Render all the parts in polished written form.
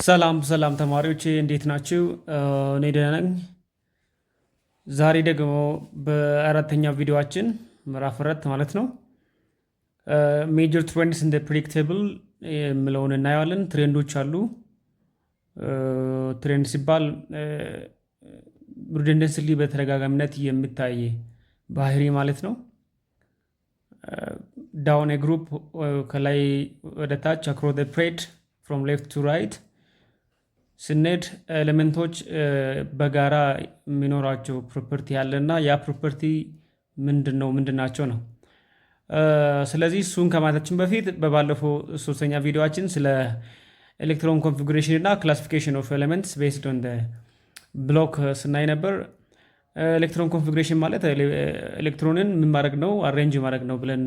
ሰላም ተማሪዎች እንዴት ናችሁ? እኔ ደህና ነኝ። ዛሬ ደግሞ በአራተኛ ቪዲዮአችን ምዕራፍ 4 ማለት ነው ሜጀር ትሬንድስ ኢን ዘ ፕሬዲክተብል የምለውን እናየዋለን። ትሬንዶች አሉ። ትሬንድ ሲባል ሪደንደንስሊ በተደጋጋሚነት የሚታይ ባህሪ ማለት ነው። ዳውን ግሩፕ ከላይ ወደ ታች አክሮስ ዘ ፕሬድ ፍሮም ሌፍት ቱ ራይት ስንሄድ ኤሌመንቶች በጋራ የሚኖራቸው ፕሮፐርቲ ያለና ያ ፕሮፐርቲ ምንድናቸው ነው። ስለዚህ እሱን ከማለታችን በፊት በባለፈው ሶስተኛ ቪዲዮአችን ስለ ኤሌክትሮን ኮንፊጉሬሽን እና ክላሲፊኬሽን ኦፍ ኤሌመንትስ ቤስድ ኦን ብሎክ ስናይ ነበር። ኤሌክትሮን ኮንፊጉሬሽን ማለት ኤሌክትሮንን ምን ማድረግ ነው? አሬንጅ ማድረግ ነው ብለን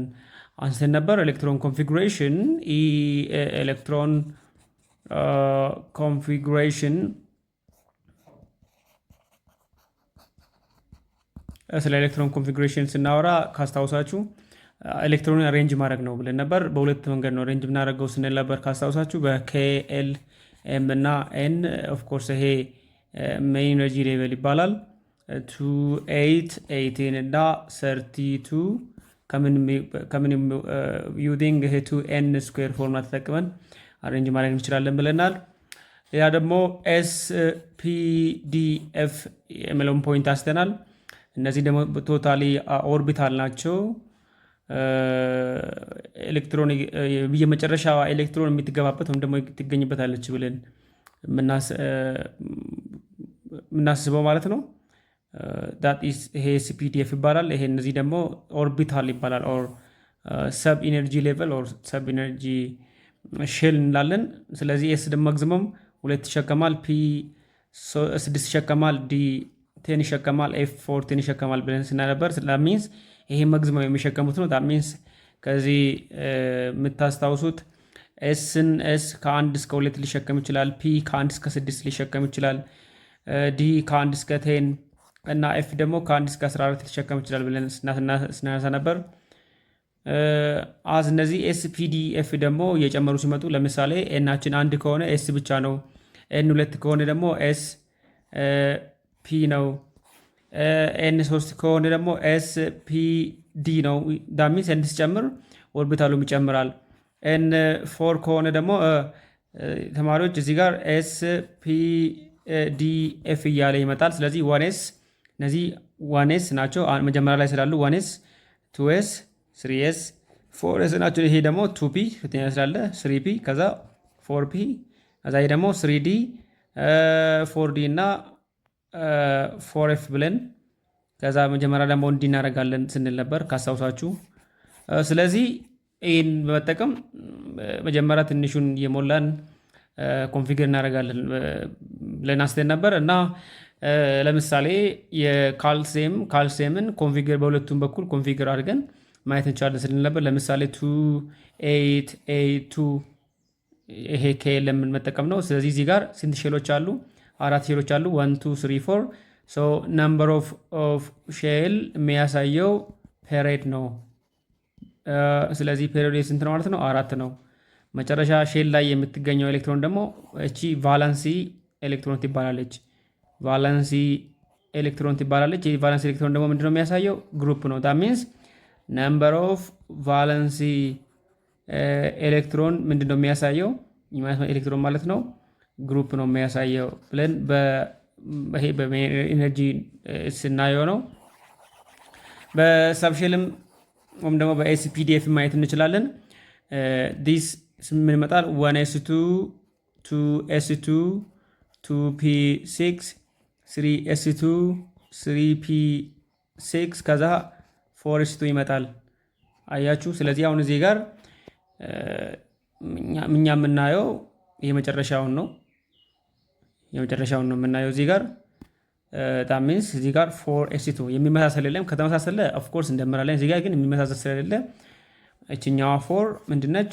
አንስተን ነበር። ኤሌክትሮን ኮንፊጉሬሽን ኤሌክትሮን ኮንፊጉሬሽን ስለ ኤሌክትሮን ኮንፊጉሬሽን ስናወራ ካስታውሳችሁ ኤሌክትሮንን አሬንጅ ማድረግ ነው ብለን ነበር። በሁለት መንገድ ነው አሬንጅ ብናደርገው ስንል ነበር ካስታውሳችሁ፣ በኬኤል ኤም እና ኤን። ኦፍኮርስ ይሄ ሜይን ኤነርጂ ሌቨል ይባላል። 2 8 18 እና 32 ከምንም ዩዚንግ ይሄ 2n ስኩዌር ፎርሙላ ተጠቅመን አሬንጅ ማድረግ እንችላለን ብለናል። ያ ደግሞ ኤስፒዲኤፍ የሚለውን ፖይንት አስተናል። እነዚህ ደግሞ ቶታሊ ኦርቢታል ናቸው። ኤሌክትሮን የመጨረሻ ኤሌክትሮን የምትገባበት ወይም ደግሞ ትገኝበታለች ብለን የምናስበው ማለት ነው። ይሄ ኤስፒዲኤፍ ይባላል። ይሄ እነዚህ ደግሞ ኦርቢታል ይባላል። ኦር ሰብ ኢነርጂ ሌቨል ኦር ሰብ ኢነርጂ ሼል እንላለን። ስለዚህ ኤስ ደግሞ ማክሲመም 2 ይሸከማል፣ ፒ 6 ይሸከማል፣ ዲ 10 ይሸከማል፣ ኤፍ 14 ይሸከማል ብለን ስናነበር ሚንስ ይሄ ማክሲመም የሚሸከሙት ነው። ሚንስ ከዚህ የምታስታውሱት ኤስን ኤስ ከ1 እስከ 2 ሊሸከም ይችላል፣ ፒ ከ1 እስከ 6 ሊሸከም ይችላል፣ ዲ ከ1 እስከ 10 እና ኤፍ ደግሞ ከ1 እስከ 14 ሊሸከም ይችላል ብለን ስናነሳ ነበር። አዝ እነዚህ ኤስፒዲኤፍ ደግሞ እየጨመሩ ሲመጡ ለምሳሌ ኤናችን 1 ከሆነ ኤስ ብቻ ነው፣ ኤን 2 ከሆነ ደግሞ ኤስ ፒ ነው፣ ኤን 3 ከሆነ ደግሞ ኤስ ፒ ዲ ነው። ዳሚንስ ኤን ሲጨምር ኦርቢታሉም ይጨምራል። ኤን 4 ከሆነ ደግሞ ተማሪዎች እዚህ ጋር ኤስ ፒ ዲ ኤፍ እያለ ይመጣል። ስለዚህ ዋኔስ እነዚህ ዋኔስ ናቸው መጀመሪያ ላይ ስላሉ ዋኔስ 2s 3s 4s ናቸው። ይሄ ደግሞ 2p ሁለተኛ ስላለ 3p ከዛ 4p ከዛ ይሄ ደግሞ 3d 4d እና 4f ብለን ከዛ መጀመሪያ ደግሞ እንዲ እናደርጋለን ስንል ነበር ካስታውሳችሁ። ስለዚህ ይህን በመጠቀም መጀመሪያ ትንሹን የሞላን ኮንፊገር እናደርጋለን ብለን አስተን ነበር እና ለምሳሌ የካልሲየምን ኮንፊገር በሁለቱም በኩል ኮንፊገር አድርገን ማየት እንችላለን ስንል ነበር። ለምሳሌ 2882 ይሄ ከኤለም መጠቀም ነው። ስለዚህ እዚህ ጋር ስንት ሼሎች አሉ? 4 ሼሎች አሉ። 1 2 3 4 ሶ ነምበር ኦፍ ሼል የሚያሳየው ፔሪድ ነው። ስለዚህ ፔሪድ ስንት ነው ማለት ነው? 4 ነው። መጨረሻ ሼል ላይ የምትገኘው ኤሌክትሮን ደግሞ እቺ ቫላንሲ ኤሌክትሮን ትባላለች። ቫላንሲ ኤሌክትሮን ትባላለች። ይህ ቫላንሲ ኤሌክትሮን ደግሞ ምንድነው የሚያሳየው? ግሩፕ ነው። ዳት ሚንስ ነምበር ኦፍ ቫለንሲ ኤሌክትሮን ምንድነው የሚያሳየው? ኤሌክትሮን ማለት ነው ግሩፕ ነው የሚያሳየው ብለን በይሄ በኤነርጂ ስናየው ነው። በሰብሼልም ወይም ደግሞ በኤስፒዲኤፍ ማየት እንችላለን። ዲስ ምን ይመጣል? 1s2 2s2 2p6 3s2 3p6 ከዛ 4s2 ይመጣል። አያችሁ። ስለዚህ አሁን እዚህ ጋር እኛ የምናየው የመጨረሻውን ነው የምናየው እዚህ ጋር ታሚንስ እዚህ ጋር 4s2 የሚመሳሰል የለም። ከተመሳሰለ ኦፍ ኮርስ እንደምራለን። እዚህ ጋር ግን የሚመሳሰል ስለሌለ እቺኛዋ 4 ምንድነች?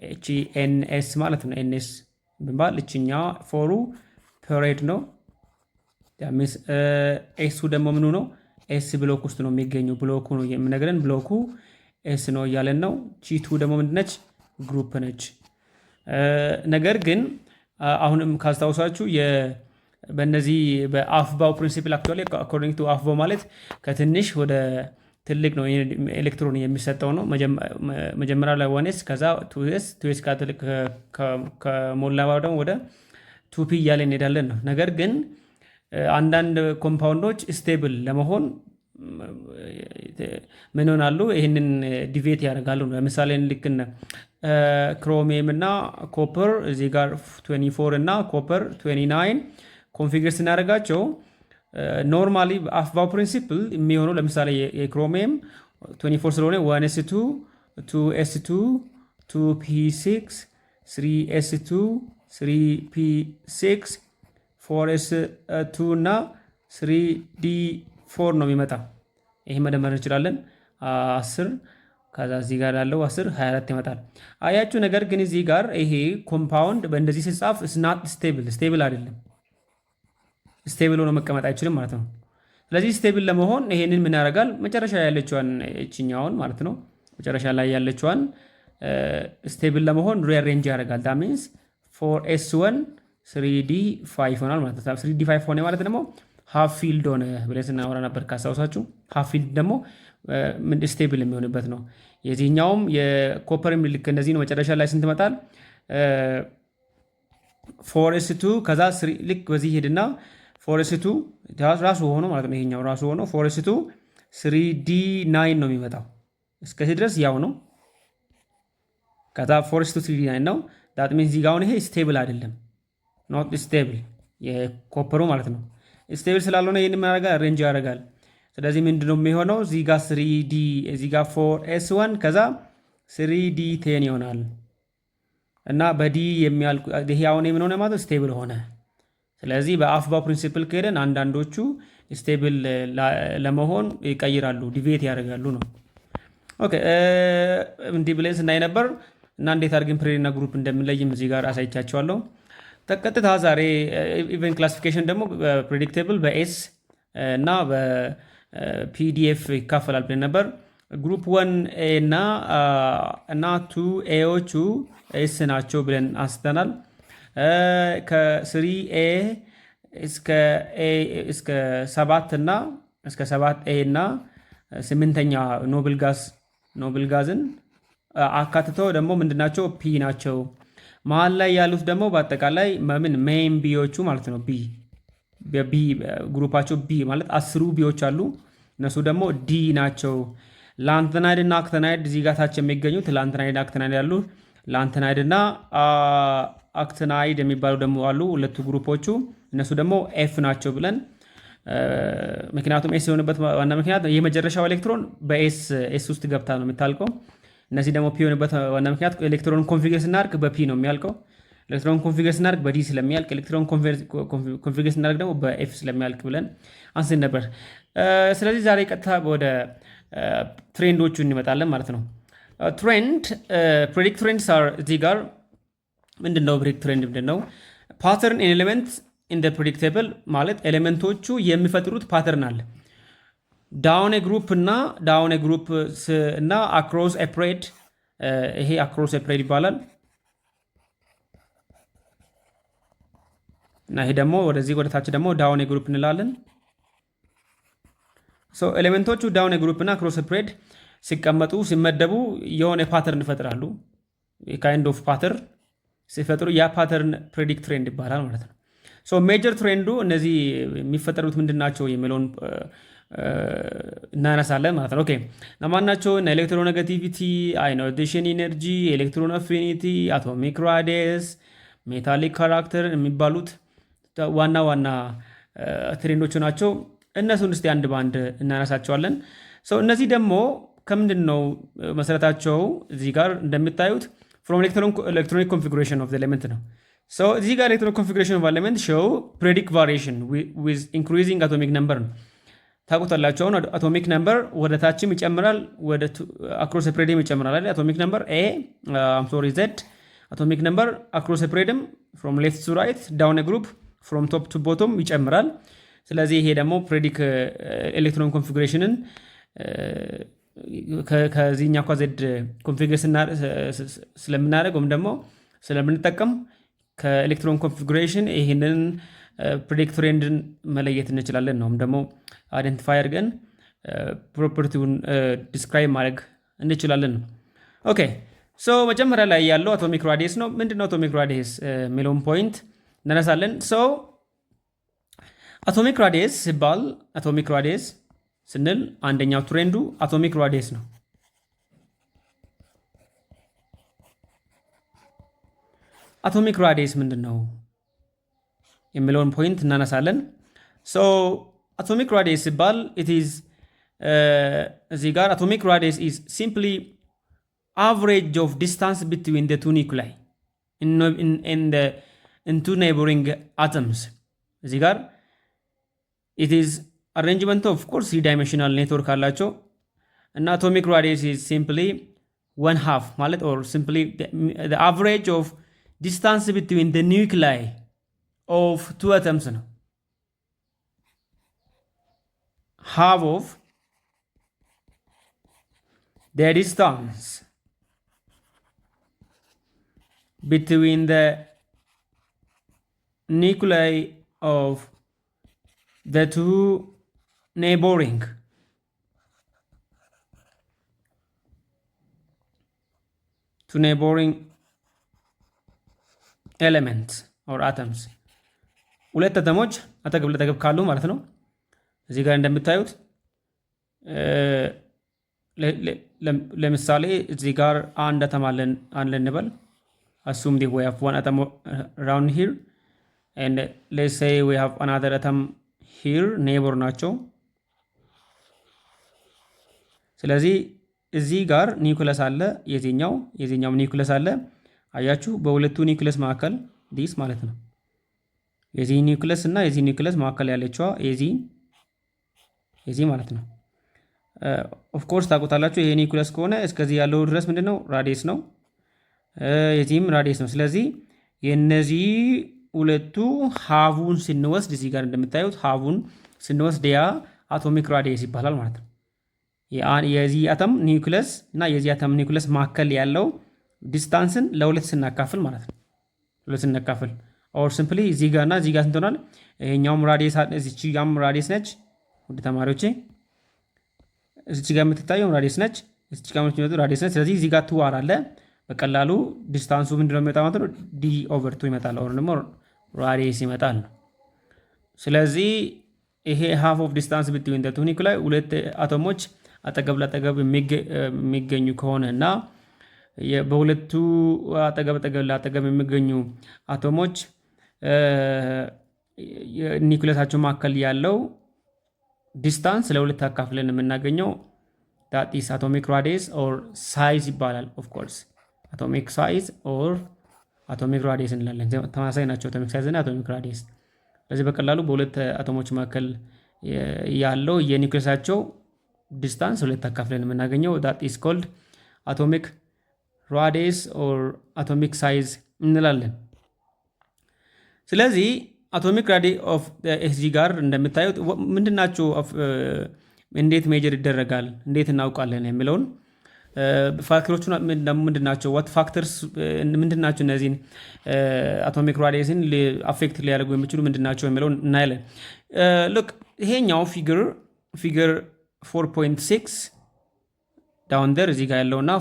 እቺ ኤንኤስ ማለት ነው። ኤንኤስ ብንባል እቺኛዋ 4ሩ ፔሪድ ነው። ታሚንስ ኤሱ ደግሞ ምኑ ነው? ኤስ ብሎክ ውስጥ ነው የሚገኘው። ብሎኩ ነው የምነግረን። ብሎኩ ኤስ ነው እያለን ነው። ቺቱ ደግሞ ምንድነች? ግሩፕ ነች። ነገር ግን አሁንም ካስታውሳችሁ በእነዚህ በአፍባው ፕሪንሲፕል አክቹዋሊ አኮርዲንግ ቱ አፍባው ማለት ከትንሽ ወደ ትልቅ ነው ኤሌክትሮን የሚሰጠው ነው። መጀመሪያ ላይ ዋንስ ከዛ ቱኤስ ከሞላ ደግሞ ወደ ቱፒ እያለ እንሄዳለን ነው። ነገር ግን አንዳንድ ኮምፓውንዶች ስቴብል ለመሆን ምን ሆናሉ? ይህንን ዲቬት ያደርጋሉ። ለምሳሌ ልክነ ክሮሚየም እና ኮፐር እዚህ ጋር 24 እና ኮፐር 29 ኮንፊግር ስናደርጋቸው ኖርማሊ አፍባው ፕሪንሲፕል የሚሆነው ለምሳሌ የክሮሚየም 24 ስለሆነ 1s2 2s2 2p6 3s2 3p6 4s2 እና 3d4 ነው የሚመጣ። ይህ መደመር እንችላለን 10 ከዛ እዚህ ጋር ያለው 10 24 ይመጣል። አያችሁ። ነገር ግን እዚህ ጋር ይሄ ኮምፓውንድ በእንደዚህ ሲጻፍ ስናት ስቴብል አይደለም። ስቴብል ሆኖ መቀመጥ አይችልም ማለት ነው። ስለዚህ ስቴብል ለመሆን ይሄንን ምን ያደርጋል? መጨረሻ ያለችዋን እችኛውን ማለት ነው መጨረሻ ላይ ያለችዋን ስቴብል ለመሆን ሪአሬንጅ ያደርጋል። ዳት ሚንስ 4s1 3d5 ሆናል ማለት ነው። 3d5 ሆነ ማለት ደግሞ ሃፍ ፊልድ ሆነ ብለን ስናወራ ነበር ካስታውሳችሁ። ሃፍ ፊልድ ደግሞ ስቴብል የሚሆንበት ነው። የዚህኛውም የኮፐር ልክ እንደዚህ ነው። መጨረሻ ላይ ስንት ይመጣል? 4s2 ከዛ ልክ በዚህ ሄድና 4s2 ራሱ ሆኖ ማለት ነው። ይሄኛው ራሱ ሆኖ 4s2 3d9 ነው የሚመጣው። እስከዚህ ድረስ ያው ነው። ከዛ 4s2 3d9 ነው። ዳት ሚንስ እዚህ ጋር ይሄ ስቴብል አይደለም። ኖት ስቴብል የኮፐሩ ማለት ነው። ስቴብል ስላልሆነ ይህን ያደርጋል ሬንጅ ያደርጋል። ስለዚህ ምንድነው የሚሆነው? እዚህ ጋር 3d እዚህ ጋር 4s1 ከዛ 3d10 ይሆናል እና በዲ የሚያልቁ ይሄ አሁን ምን ሆነ ማለት ስቴብል ሆነ። ስለዚህ በአፍባው ፕሪንሲፕል ከሄደን አንዳንዶቹ ስቴብል ለመሆን ይቀይራሉ፣ ዲቬት ያደርጋሉ ነው። ኦኬ እንዲህ ብለን ስናይ ነበር እና እንዴት አድርገን ፕሬድ እና ግሩፕ እንደምንለይም እዚህ ጋር አሳይቻቸዋለሁ። ቀጥታ ዛሬ ኢቨንት ክላሲፊኬሽን ደግሞ ፕሬዲክቴብል በኤስ እና በፒዲኤፍ ይካፈላል ብለን ነበር። ግሩፕ 1 ኤ እና 2 ኤዎቹ ኤስ ናቸው ብለን አንስተናል። ከ3 ኤ እስከ 7 እና እስከ 7 ኤ እና 8ኛ ኖብል ጋዝን አካትተው ደግሞ ምንድናቸው? ፒ ናቸው። መሀል ላይ ያሉት ደግሞ በአጠቃላይ ሜን ቢዎቹ ማለት ነው። ቢ ግሩፓቸው ቢ ማለት 10 ቢዎች አሉ። እነሱ ደግሞ ዲ ናቸው። ላንተናይድ እና አክተናይድ እዚህ ጋር ታች የሚገኙት ላንተናይድ እና አክተናይድ ያሉ ላንተናይድ እና አክተናይድ የሚባሉ ደግሞ አሉ ሁለቱ ግሩፖቹ። እነሱ ደግሞ ኤፍ ናቸው ብለን ምክንያቱም ኤስ የሆነበት ዋና ምክንያት የመጨረሻው ኤሌክትሮን በኤስ ውስጥ ገብታ ነው የምታልቀው። እነዚህ ደግሞ ፒ የሆነበት ዋና ምክንያት ኤሌክትሮን ኮንፊገር ስናደርግ በፒ ነው የሚያልቀው። ኤሌክትሮን ኮንፊገር ስናደርግ በዲ ስለሚያልቅ፣ ኤሌክትሮን ኮንፊገር ስናደርግ ደግሞ በኤፍ ስለሚያልቅ ብለን አንስን ነበር። ስለዚህ ዛሬ ቀጥታ ወደ ትሬንዶቹ እንመጣለን ማለት ነው። ትሬንድ ፕሬዲክት ትሬንድስ አር እዚህ ጋር ምንድነው? ፕሬዲክት ትሬንድ ምንድነው? ፓተርን ኢን ኤሌመንት ኢን ዘ ፕሬዲክቴብል ማለት ኤሌመንቶቹ የሚፈጥሩት ፓተርን አለ። ዳውን ግሩፕ እና ዳውን ግሩፕ እና አክሮስ ኤፕሬድ ይሄ አክሮስ ኤፕሬድ ይባላል እና ይሄ ደግሞ ወደዚህ ወደ ታች ደግሞ ዳውን ግሩፕ እንላለን። ሶ ኤሌመንቶቹ ዳውን ግሩፕ እና አክሮስ ኤፕሬድ ሲቀመጡ ሲመደቡ የሆነ ፓተርን ይፈጥራሉ። ካይንድ ኦፍ ፓተርን ሲፈጥሩ ያ ፓተርን ፕሬዲክት ትሬንድ ይባላል ማለት ነው። ሶ ሜጀር ትሬንዱ እነዚህ የሚፈጠሩት ምንድናቸው የሚለውን እናነሳለን ማለት ነው። ኦኬ ለማናቸው ኤሌክትሮኔጋቲቪቲ፣ አዮናይዜሽን ኢነርጂ፣ ኤሌክትሮን አፊኒቲ፣ አቶሚክ ራዲየስ፣ ሜታሊክ ካራክተር የሚባሉት ዋና ዋና ትሬንዶቹ ናቸው። እነሱን እስቲ አንድ በአንድ እናነሳቸዋለን። ሰው እነዚህ ደግሞ ከምንድን ነው መሰረታቸው? እዚህ ጋር እንደምታዩት ፍሮም ኤሌክትሮኒክ ኮንፊጉሬሽን ኦፍ ኤሌመንት ነው። ሰው እዚህ ጋር ኤሌክትሮኒክ ኮንፊጉሬሽን ኦፍ ኤሌመንት ሾው ፕሬዲክት ቫሪዬሽን ዊዝ ኢንክሪዚንግ አቶሚክ ነምበር ነው። ታውቁታላችሁ። አቶሚክ ነምበር ወደ ታችም ይጨምራል፣ ወደ አክሮስ ሴፕሬድም ይጨምራል አይደል? አቶሚክ ነምበር ኤ ዜድ አቶሚክ ነምበር አክሮስ ሴፕሬድም ፍሮም ሌፍት ቱ ራይት ዳውን ግሩፕ ፍሮም ቶፕ ቱ ቦቶም ይጨምራል። ስለዚህ ይሄ ደግሞ ፕሬዲክ ኤሌክትሮን ኮንፊጉሬሽንን ከዚህኛው ዜድ ኮንፊግሬሽን ስለምናደርግ ወይም ደግሞ ስለምንጠቀም ከኤሌክትሮን ኮንፊጉሬሽን ይህንን ፕሬዲክት ትሬንድን መለየት እንችላለን ነው ደግሞ አይደንቲፋይ አድርገን ፕሮፐርቲውን ዲስክራይብ ማድረግ እንችላለን ነው። ኦኬ ሶ መጀመሪያ ላይ ያለው አቶሚክ ራዲየስ ነው። ምንድነው አቶሚክ ራዲየስ የሚለውን ፖይንት እናነሳለን። ሶ አቶሚክ ራዲየስ ሲባል አቶሚክ ራዲየስ ስንል አንደኛው ትሬንዱ አቶሚክ ራዲየስ ነው። አቶሚክ ራዲየስ ምንድነው የሚለውን ፖይንት እናነሳለን። ሶ አቶሚክ ራዲየስ ሲባል ኢት ኢዝ እዚህ ጋር አቶሚክ ራዲየስ ኢዝ ሲምፕሊ average of distance between the two nuclei in two neighboring atoms. እዚህ ጋር it is arrangement of course three-dimensional network አላቸው እና atomic radius is simply 1/2 ማለት or simply the average of distance between the nuclei of two atoms ነው። half of the distance between the nuclei of the two neighboring elements or atoms ሁለት አተሞች አጠገብ ለጠገብ ካሉ ማለት ነው። እዚህ ጋር እንደምታዩት ለምሳሌ እዚህ ጋር አንድ አተም አለን እንበል። assume that we have one atom around here and let's say we have another atom here neighbor ናቸው። ስለዚህ እዚህ ጋር ኒውክለስ አለ፣ የዚህኛው ኒውክለስ አለ። አያችሁ በሁለቱ ኒውክለስ መካከል ዲስ ማለት ነው የዚህ ኒውክለስ እና የዚህ ኒውክለስ መካከል ያለችዋ የዚህ ማለት ነው። ኦፍ ኮርስ ታውቁታላችሁ ይሄ ኒውክለስ ከሆነ እስከዚህ ያለው ድረስ ምንድነው ራዲየስ ነው፣ የዚህም ራዲየስ ነው። ስለዚህ የነዚህ ሁለቱ ሃቡን ስንወስድ እዚህ ጋር እንደምታዩት ሃቡን ስንወስድ ያ አቶሚክ ራዲየስ ይባላል ማለት ነው። የዚህ አተም ኒውክለስ እና የዚህ አተም ኒውክለስ መካከል ያለው ዲስታንስን ለሁለት ስናካፍል ማለት ነው። ለሁለት ስናካፍል ኦር ሲምፕሊ እዚህ ጋርና እዚህ ጋር ስንት ሆናል? ይሄኛውም ራዲየስ እዚህኛውም ራዲየስ ነች። ውድ ተማሪዎቼ እዚህ ጋር የምትታየው ራዲየስ ነች፣ እዚህ ጋር የምትመጣው ራዲየስ ነች። ስለዚህ እዚህ ጋር 2 አለ። በቀላሉ ዲስታንሱ ምንድነው የሚመጣው ማለት ነው? d/2 ይመጣል ኦር ደግሞ ራዲየስ ይመጣል ነው። ስለዚህ ይሄ half of distance between the two nuclei ሁለት አቶሞች አጠገብ ለአጠገብ የሚገኙ ከሆነ እና በሁለቱ አጠገብ ለአጠገብ የሚገኙ አቶሞች ኒውክለሳቸው መካከል ያለው ዲስታንስ ለሁለት አካፍለን የምናገኘው that is atomic radius or size ይባላል። of course atomic size or atomic radius እንላለን። ተመሳሳይ ናቸው atomic size እና atomic radius። ስለዚህ በቀላሉ በሁለት አቶሞች መካከል ያለው የኒውክለሳቸው ዲስታንስ ሁለት አካፍለን የምናገኘው that is called atomic radius or atomic size እንላለን። ስለዚህ አቶሚክ ራዲየስ ኦፍ ኤስጂ ጋር እንደምታዩት ምንድናቸው እንዴት ሜጀር ይደረጋል እንዴት እናውቃለን የሚለውን ፋክተሮቹ ምንድናቸው what factors ምንድናቸው እነዚህን አቶሚክ ራዲየስን አፌክት ሊያደርጉ የሚችሉ ምንድናቸው የሚለውን እናያለን። look ይሄኛው ፊገር 4.6 down there እዚህ ጋር ያለውና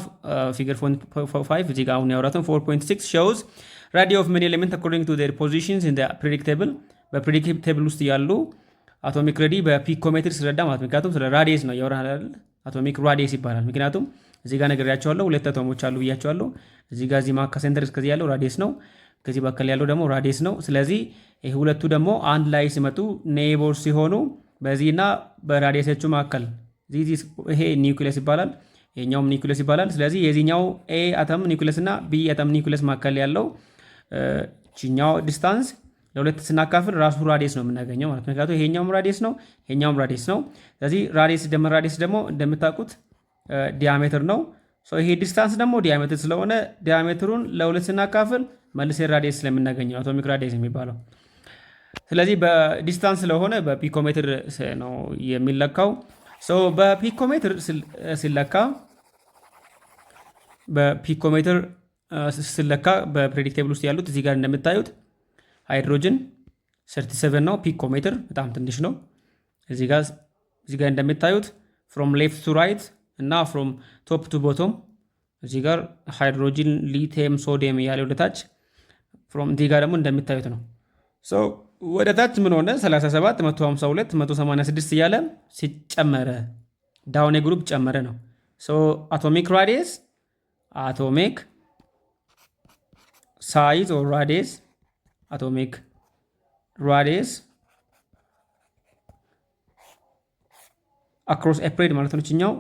ፊገር 4.5 እዚህ ጋር አሁን ያወራተን 4.6 shows radio of many elements according to their positions in the periodic table በperiodic table ውስጥ ያሉ አቶሚክ ሬዲ በፒኮሜትር ሲረዳ ማለት ምክንያቱም ስለ ራዲየስ ነው ያወራን አይደል? አቶሚክ ራዲየስ ይባላል። ምክንያቱም እዚህ ጋር ነግሬያቸዋለሁ ሁለት አቶሞች አሉ ብያቸዋለሁ። እዚህ ጋር እዚህ ማካ ሴንተር እስከዚህ ያለው ራዲየስ ነው፣ ከዚህ በከል ያለው ደግሞ ራዲየስ ነው። ስለዚህ ይሄ ሁለቱ ደግሞ አንድ ላይ ሲመጡ ኔይቦር ሲሆኑ በዚህና በራዲየሳቸው መካከል ይሄ ኒውክሊየስ ይባላል፣ ይሄኛውም ኒውክሊየስ ይባላል። ስለዚህ የዚህኛው ኤ አተም ኒውክሊየስ እና ቢ አተም ኒውክሊየስ መካከል ያለው ቺኛው ዲስታንስ ለሁለት ስናካፍል ራሱ ራዲየስ ነው የምናገኘው ማለት ነው። ምክንያቱም ይሄኛውም ራዲየስ ነው ይሄኛውም ራዲየስ ነው። ስለዚህ ራዲየስ ደመር ራዲየስ ደግሞ እንደምታውቁት ዲያሜትር ነው። ሶ ይሄ ዲስታንስ ደግሞ ዲያሜትር ስለሆነ ዲያሜትሩን ለሁለት ስናካፍል መልሰን ራዲየስ ስለምናገኘው አቶሚክ ራዲየስ የሚባለው። ስለዚህ በዲስታንስ ስለሆነ በፒኮሜትር ነው የሚለካው። ሶ በፒኮሜትር ሲለካ በፒኮሜትር ስለካ በፕሬዲክት ቴብል ውስጥ ያሉት እዚህ ጋር እንደምታዩት ሃይድሮጅን 37 ነው። ፒኮሜትር በጣም ትንሽ ነው። እዚህ ጋር እንደምታዩት ፍሮም ሌፍት ቱ ራይት እና ፍሮም ቶፕ ቱ ቦቶም እዚህ ጋር ሃይድሮጂን፣ ሊቲየም፣ ሶዲየም እያለ ወደታች ፍሮም እዚህ ጋር ደግሞ እንደምታዩት ነው። ወደ ታች ምን ሆነ? 37፣ 152፣ 186 እያለ ሲጨመረ ዳውን ግሩፕ ጨመረ ነው። አቶሚክ ራዲየስ፣ አቶሚክ ሳይዝ ኦር ራዲየስ፣ አቶሚክ ራዲየስ አክሮስ ኤፕሬድ ማለት ነው። እችኛው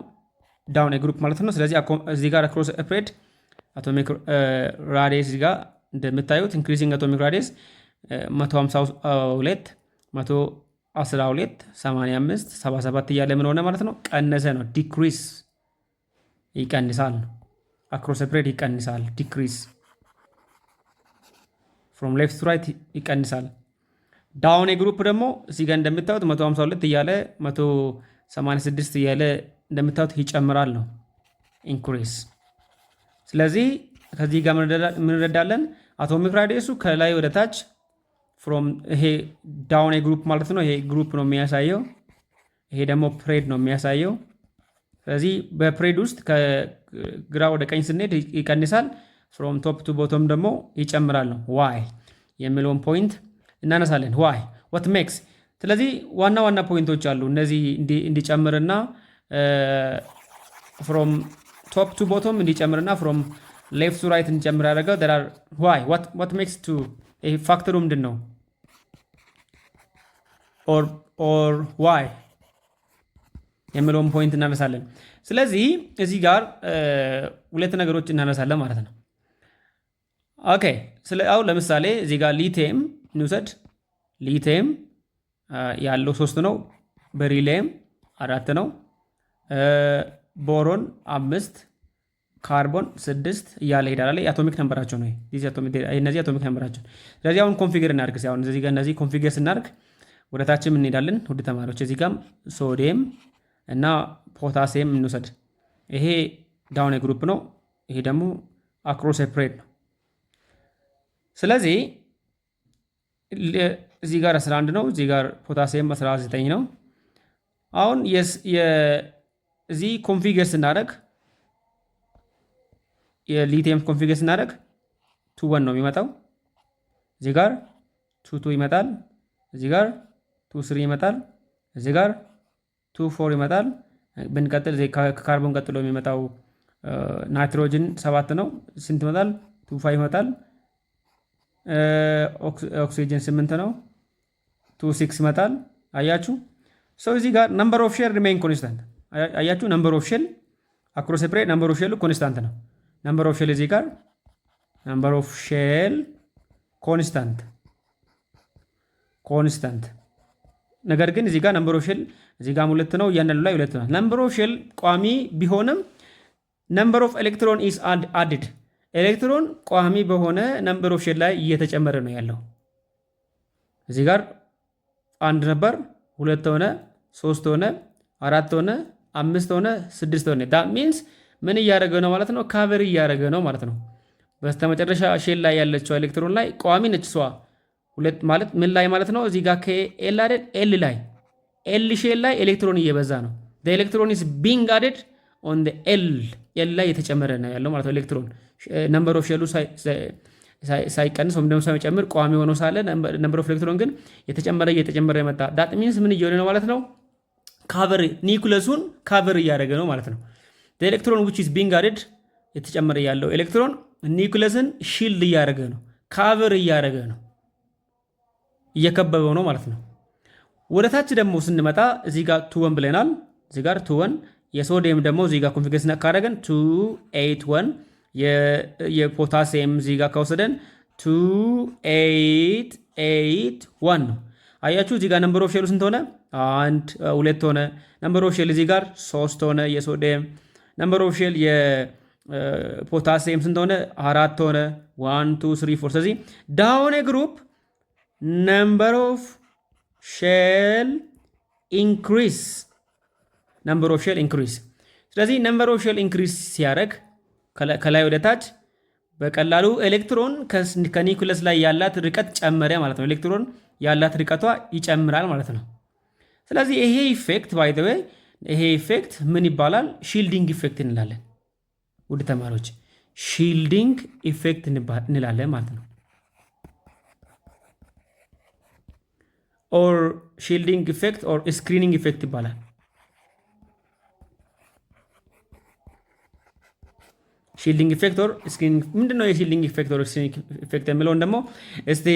ዳውን ግሩፕ ማለት ነው። ስለዚህ እዚህ ጋር አክሮስ ኤፕሬድ አቶሚክ ራዲየስ እዚህ ጋር እንደምታዩት ኢንክሪዚንግ አቶሚክ ራዲየስ 152፣ 112፣ 85፣ 77 እያለ ምን ሆነ ማለት ነው? ቀነሰ ነው። ዲክሪስ ይቀንሳል ነው። አክሮስ ኤፕሬድ ይቀንሳል። ዲክሪስ ፍሮም ሌፍት ቱ ራይት ይቀንሳል። ዳውን ግሩፕ ደግሞ እዚህ ጋር እንደምታዩት 152 እያለ 186 እያለ እንደምታዩት ይጨምራል ነው። ኢንክሪስ። ስለዚህ ከዚህ ጋር ምን እንረዳለን? አቶሚክ ራዲየሱ ከላይ ወደ ታች ፍሮም ይሄ ዳውን ግሩፕ ማለት ነው። ይሄ ግሩፕ ነው የሚያሳየው። ይሄ ደግሞ ፕሬድ ነው የሚያሳየው። ስለዚህ በፕሬድ ውስጥ ከግራ ወደ ቀኝ ስንሄድ ይቀንሳል። ፍሮም ቶፕ ቱ ቦቶም ደግሞ ይጨምራል ነው። ዋይ የሚለውን ፖይንት እናነሳለን። ዋይ ዋት ሜክስ። ስለዚህ ዋና ዋና ፖይንቶች አሉ እነዚህ እንዲጨምርና ፍሮም ቶፕ ቱ ቦቶም እንዲጨምርና ፍሮም ሌፍት ቱ ራይት እንዲጨምር ያደረገው ዋይ ዋት ሜክስ ቱ ፋክተሩ ምንድን ነው? ኦር ዋይ የሚለውን ፖይንት እናነሳለን። ስለዚህ እዚህ ጋር ሁለት ነገሮች እናነሳለን ማለት ነው። ኦኬ አሁን ለምሳሌ እዚህ ጋር ሊቲየም እንውሰድ። ሊቲየም ያለው 3 ነው። በሪሊየም 4 ነው። ቦሮን 5፣ ካርቦን 6 እያለ ሄዳል። የአቶሚክ ነምበራቸው ነው እነዚህ አቶሚክ ነምበራቸው። ስለዚህ አሁን ኮንፊገር እናድርግ። አሁን እነዚህ ኮንፊገር ስናደርግ ወደ ታችም እንሄዳለን። ውድ ተማሪዎች እዚህ ጋም ሶዲየም እና ፖታሲየም እንውሰድ። ይሄ ዳውን ግሩፕ ነው። ይሄ ደግሞ አክሮስ ኤፕሬድ ነው። ስለዚህ እዚህ ጋር 11 ነው። እዚህ ጋር ፖታሲየም 19 ነው። አሁን እዚህ ኮንፊገር ስናደርግ የሊቲየም ኮንፊገር ስናደርግ 2 1 ነው የሚመጣው። እዚህ ጋር 2 2 ይመጣል። እዚህ ጋር 2 3 ይመጣል። እዚህ ጋር 2 4 ይመጣል። ብንቀጥል ከካርቦን ቀጥሎ የሚመጣው ናይትሮጅን 7 ነው። ስንት ይመጣል? 2 5 ይመጣል። ኦክሲጅን 8 ነው። 2 6 ይመጣል። አያችሁ። እዚህ ጋር ነምበር ኦፍ ሼል ሪሜይን ኮንስታንት። አያችሁ። ነምበር ኦፍ ሼል አክሮስ ሴፕሬት ነምበር ኦፍ ሼሉ ኮንስታንት ነው። ነምበር ኦፍ ሼል እዚህ ጋር ነምበር ኦፍ ሼል ኮንስታንት። ነገር ግን እዚህ ጋር ነምበር ኦፍ ሼል እዚህ ጋር 2 ነው። እያንዳንዱ ላይ 2 ነው። ነምበር ኦፍ ሼል ቋሚ ቢሆንም ነምበር ኦፍ ኤሌክትሮን ኢዝ አድድ። ኤሌክትሮን ቋሚ በሆነ ነምበር ኦፍ ሼል ላይ እየተጨመረ ነው ያለው። እዚህ ጋር 1 ነበር፣ 2 ሆነ፣ 3 ሆነ፣ 4 ሆነ፣ 5 ሆነ፣ 6 ሆነ። ዳት ሚንስ ምን እያደረገ ነው ማለት ነው? ካቨር እያደረገ ነው ማለት ነው። በስተመጨረሻ ሼል ላይ ያለችው ኤሌክትሮን ላይ ቋሚ ነች። እሷ 2 ማለት ምን ላይ ማለት ነው? እዚህ ጋር ከኤል አይደል? ኤል ላይ ኤል ሼል ላይ ኤሌክትሮን እየበዛ ነው። the electron is being added on the ኤል ላይ የተጨመረ ነው ያለው ማለት ነው። ኤሌክትሮን ነምበር ኦፍ ሼሉ ሳይቀንስ ወይም ደግሞ ሳይጨምር ቋሚ ሆኖ ሳለ ነምበር ኦፍ ኤሌክትሮን ግን እየተጨመረ የመጣ ዳት ሚንስ ምን እየሆነ ነው ማለት ነው? ካቨር ኒውክለሱን ካቨር እያደረገ ነው ማለት ነው። the electron which is being added የተጨመረ ያለው ኤሌክትሮን ኒውክለስን ሺልድ እያደረገ ነው፣ ካቨር እያደረገ ነው፣ እየከበበው ነው ማለት ነው። ወደ ታች ደግሞ ስንመጣ እዚህ ጋር 2 1 ብለናል። እዚህ ጋር 2 1 የሶዲየም ደግሞ እዚህ ጋር ኮንፊገሬሽን ካደረገን 2 8 1 የፖታሲየም እዚህ ጋር ከወሰደን 2 8 8 1 ነው። አያችሁ እዚህ ጋር ነምበር ኦፍ ሼሉ ስንት ሆነ? 1 2 ሆነ። ነምበር ኦፍ ሼል እዚህ ጋር 3 ሆነ። የሶዲየም ነምበር ኦፍ ሼል የፖታሲየም ስንት ሆነ? 4 ሆነ። 1 2 3 4። ስለዚህ ዳውን ግሩፕ ነምበር ኦፍ ሼል ኢንክሪስ ነምበር ኦፍ ሼል ኢንክሪስ። ስለዚህ ነምበር ኦፍ ሼል ኢንክሪስ ሲያደርግ ከላይ ወደ ታች በቀላሉ ኤሌክትሮን ከኒኩለስ ላይ ያላት ርቀት ጨመረ ማለት ነው። ኤሌክትሮን ያላት ርቀቷ ይጨምራል ማለት ነው። ስለዚህ ይሄ ኢፌክት ባይ ዘ ዌይ ይሄ ኢፌክት ምን ይባላል? ሺልዲንግ ኢፌክት እንላለን። ውድ ተማሪዎች ሺልዲንግ ኢፌክት እንላለን ማለት ነው። ኦር ሺልዲንግ ኢፌክት ኦር ስክሪኒንግ ኢፌክት ይባላል። ሺልዲንግ ኢፌክት ኦር ስክሪኒንግ ምንድነው? የሺልዲንግ ኢፌክት ኦር ስክሪኒንግ ኢፌክት የሚለውን ደግሞ እስቲ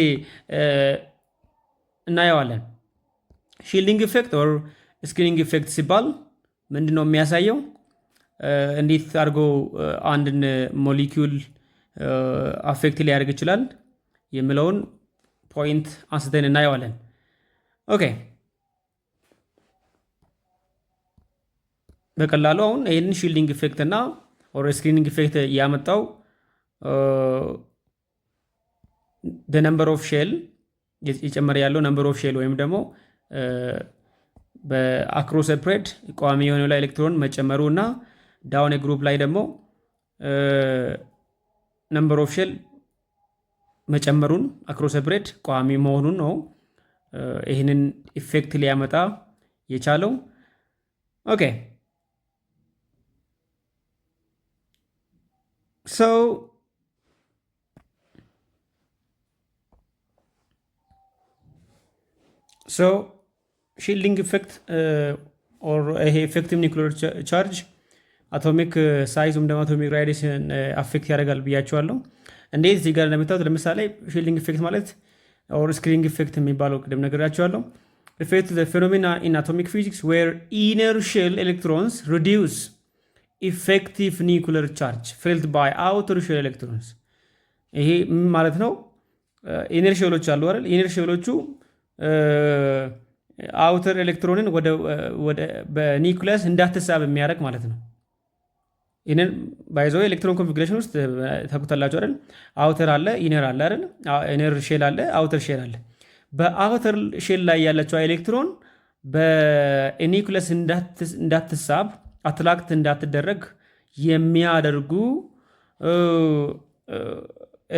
እናየዋለን። ሺልዲንግ ኢፌክት ኦር ስክሪኒንግ ኢፌክት ሲባል ምንድነው የሚያሳየው? እንዴት አድርጎ አንድን ሞሊኪዩል አፌክት ሊያደርግ ይችላል የሚለውን ፖይንት አንስተን እናየዋለን። ኦኬ በቀላሉ አሁን ይህን ሺልዲንግ ኢፌክት እና ኦር ስክሪኒንግ ኢፌክት ያመጣው ነምበር ኦፍ ሼል የጨመረ ያለው ነምበር ኦፍ ሼል ወይም ደግሞ በአክሮስ ፕሬድ ቋሚ የሆነው ላይ ኤሌክትሮን መጨመሩ እና ዳውን ግሩፕ ላይ ደግሞ ነምበር ኦፍ ሼል መጨመሩን አክሮስ ፕሬድ ቋሚ መሆኑን ነው ይህንን ኢፌክት ሊያመጣ የቻለው። ኦኬ ሶ ሺልዲንግ ኢፌክት ኦር ይሄ ኢፌክቲቭ ኒውክሊየር ቻርጅ አቶሚክ ሳይዝ ወይም ደግሞ አቶሚክ ራዲየሽን አፌክት ያደርጋል ብያቸዋለሁ። እንዴት እዚህ ጋር እንደምታዩት ለምሳሌ ሺልዲንግ ኢፌክት ማለት ኦር ስክሪኒንግ ኢፌክት የሚባለው ቅድም ነግራቸዋለሁ። ሪፌር ቱ ዘ ፌኖሜና ኢን አቶሚክ ፊዚክስ ዌር ኢነር ሼል ኤሌክትሮንስ ሪዲዩስ ኢፌክቲቭ ኒውክሊየር ቻርጅ ፌልት ባይ አውተር ሼል ኤሌክትሮንስ። ይሄ ማለት ነው ኢነር ሼሎች አሉ አይደል? ኢነር ሼሎቹ አውተር ኤሌክትሮንን ወደ በኒውክሊየስ እንዳትሳብ የሚያደርግ ማለት ነው። ይህንን ባይዘው ኤሌክትሮን ኮንፊግሬሽን ውስጥ ታውቁታላችሁ አይደል? አውተር አለ፣ ኢነር አለ አይደል? ኢነር ሼል አለ፣ አውተር ሼል አለ። በአውተር ሼል ላይ ያለችው ኤሌክትሮን በኒውክሊየስ እንዳትሳብ አትራክት እንዳትደረግ የሚያደርጉ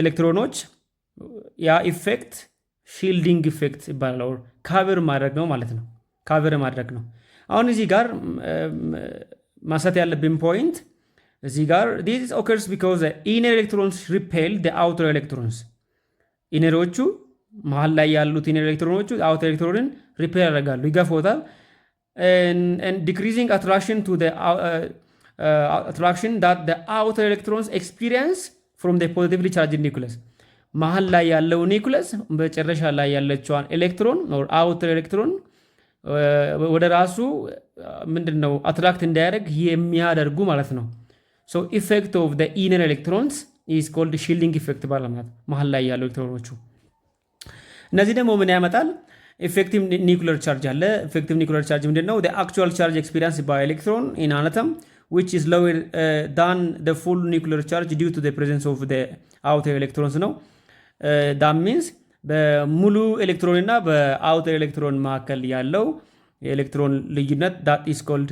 ኤሌክትሮኖች ያ ኢፌክት ሺልዲንግ ኢፌክት ይባላል። ካቨር ማድረግ ነው ማለት ነው። ካቨር ማድረግ ነው። አሁን እዚህ ጋር ማንሳት ያለብን ፖይንት እዚህ ጋር this occurs because the inner electrons repel the outer electrons። ኢነሮቹ መሀል ላይ ያሉት ኢነር ኤሌክትሮኖቹ አውተር ኤሌክትሮንን ሪፔል ያደርጋሉ፣ ይገፉታል። and decreasing attraction to the attraction that the outer electrons experience from the positively charged nucleus። መሀል ላይ ያለው ኒውክሊየስ በጨረሻ ላይ ያለችዋን ኤሌክትሮን ኦር አውተር ኤሌክትሮን ወደ ራሱ ምንድነው አትራክት እንዳያደርግ የሚያደርጉ ማለት ነው። ሶ ኢፌክት ኦፍ ዘ ኢነር ኤሌክትሮንስ ኢዝ ኮልድ ሺልዲንግ ኢፌክት ማለት ነው። መሀል ላይ ያለው ኤሌክትሮኖቹ እነዚህ ደግሞ ምን ያመጣል? ኢፌክቲቭ ኒውክሊየር ቻርጅ አለ። ኢፌክቲቭ ኒውክሊየር ቻርጅ ምንድነው? the actual charge experienced by electron in an atom which is lower than the full nuclear charge due to the presence of the outer electrons ነው። that means በሙሉ ኤሌክትሮን እና በአውተር ኤሌክትሮን መካከል ያለው የኤሌክትሮን ልዩነት that is called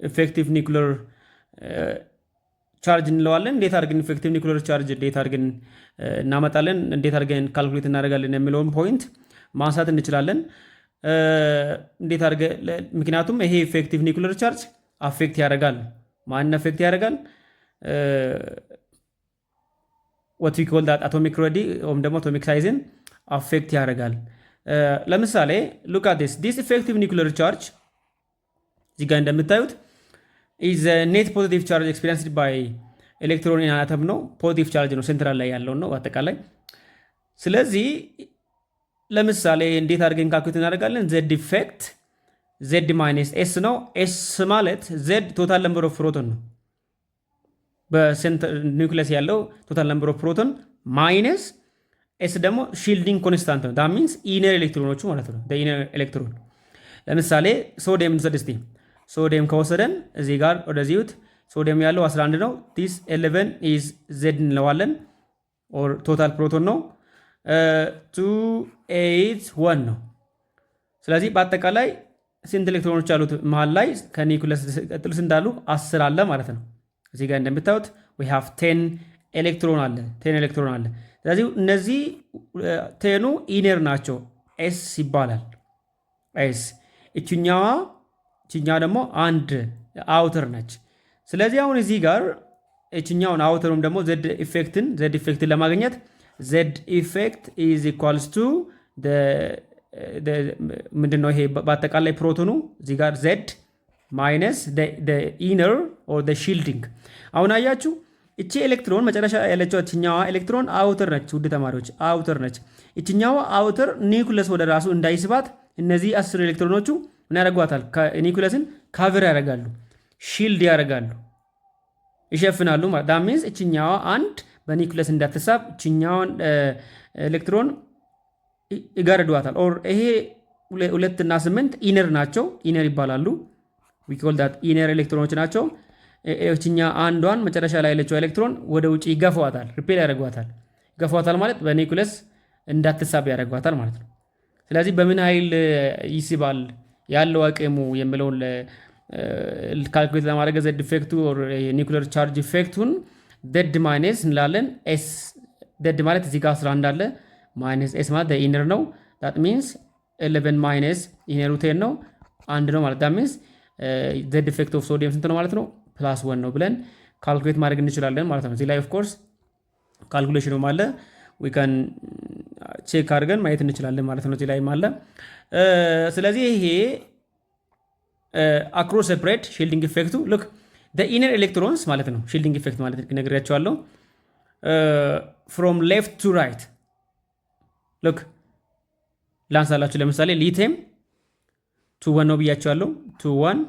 effective nuclear ቻርጅ እንለዋለን። እንዴት አድርገን ኢፌክቲቭ ኒውክሊየር ቻርጅ እንዴት አድርገን እናመጣለን፣ እንዴት አድርገን ካልኩሌት እናደርጋለን የሚለውን ፖይንት ማንሳት እንችላለን። እንዴት አድርገ ምክንያቱም ይሄ ኢፌክቲቭ ኒውክሊየር ቻርጅ አፌክት ያደርጋል። ማን አፌክት ያደርጋል? what we call that atomic radi ወይም ደግሞ atomic size አፌክት ያደርጋል። ለምሳሌ look at this effective nuclear charge እዚህ ጋር እንደምታዩት is a net positive charge experienced by electron in an atom ነው። ፖዚቲቭ ቻርጅ ነው፣ ሴንትራል ላይ ያለው ነው አጠቃላይ። ስለዚህ ለምሳሌ እንዴት አድርገን ካልኩሌት እናደርጋለን? z ኢፌክት z ማይነስ s ነው። s ማለት z ቶታል ነምበር ኦፍ ፕሮቶን ነው። በሴንተር ኒውክሊየስ ያለው ቶታል ነምበር ኦፍ ፕሮቶን ማይነስ s ደግሞ ሺልዲንግ ኮንስታንት ነው። that means ኢነር ኤሌክትሮኖቹ ማለት ነው። ኢነር ኤሌክትሮን ለምሳሌ ሶዲየም ዘድስቲ ሶዲየም ከወሰደን እዚህ ጋር ወደዚህ ውት ሶዲየም ያለው 11 ነው። this 11 is z እንለዋለን ኦር ቶታል ፕሮቶን ነው። 281 ነው። ስለዚህ በአጠቃላይ ስንት ኤሌክትሮኖች አሉት መሃል ላይ ከኒውክሊየስ ቀጥሎ ስንት አሉ? 10 አለ ማለት ነው። እዚህ ጋር እንደምታዩት we have 10 ኤሌክትሮን አለ፣ 10 ኤሌክትሮን አለ። ስለዚህ እነዚህ 10ኑ ኢነር ናቸው፣ ኤስ ይባላል። ኤስ እችኛዋ ደግሞ አንድ አውተር ነች። ስለዚህ አሁን እዚህ ጋር እችኛውን አውተሩም ደግሞ ዘድ ኢፌክትን ለማግኘት ዘድ ኢፌክት ኢዝ ኢኳልስ ቱ ምንድነው ይሄ በአጠቃላይ ፕሮቶኑ እዚህ ጋር ዘድ ማይነስ ኢነር ኦር ሺልዲንግ። አሁን አያችሁ እቺ ኤሌክትሮን መጨረሻ ያለችው እችኛዋ ኤሌክትሮን አውተር ነች። ውድ ተማሪዎች አውተር ነች። እችኛዋ አውተር ኒውክለስ ወደ ራሱ እንዳይስባት እነዚህ 10 ኤሌክትሮኖቹ ምን ያደርጓታል? ኒውክለስን ካቨር ያደርጋሉ፣ ሺልድ ያደርጋሉ፣ ይሸፍናሉ ማለት ዳት ሚንስ እችኛዋ አንድ በኒውክለስ እንዳትሳብ እችኛዋን ኤሌክትሮን ይጋርዷታል። ኦር ይሄ 2 እና 8 ኢነር ናቸው፣ ኢነር ይባላሉ። ዊ ኮል ዳት ኢነር ኤሌክትሮኖች ናቸው። እችኛ አንዷን መጨረሻ ላይ ያለችው ኤሌክትሮን ወደ ውጪ ይገፋዋታል፣ ሪፔል ያደርጓታል። ይገፋዋታል ማለት በኒውክለስ እንዳትሳብ ያደርጓታል ማለት ነው። ስለዚህ በምን ኃይል ይስባል ያለው አቅሙ የሚለውን ካልኩሌት ለማድረግ ዘድ ኢፌክቱ ኦር ኒውክለር ቻርጅ ኢፌክቱን ዘድ ማይነስ እንላለን። ኤስ ዘድ ማለት እዚህ ጋር 11 አለ፣ ማይነስ ኤስ ማለት ኢነር ነው። ዳት ሚንስ 11 ማይነስ ኢነሩ 10 ነው፣ አንድ ነው ማለት ዳት ሚንስ ዘድ ኢፌክት ኦፍ ሶዲየም ስንት ነው ማለት ነው? +1 ነው ብለን ካልኩሌት ማድረግ እንችላለን ማለት ነው። እዚህ ላይ ኦፍ ኮርስ ካልኩሌሽኑም አለ፣ ዊ ካን ቼክ አድርገን ማየት እንችላለን ማለት ነው። እዚህ ላይም አለ። ስለዚህ ይሄ አክሮስ ሴፕሬት ሺልዲንግ ኢፌክቱ ሉክ ዘ ኢነር ኤሌክትሮንስ ማለት ነው። ሺልዲንግ ኢፌክት ማለት ነግሬያቸዋለሁ። ፍሮም ሌፍት ቱ ራይት ሉክ ላንሳላችሁ። ለምሳሌ ሊቲየም 2 ነው ብያቸዋለሁ። 2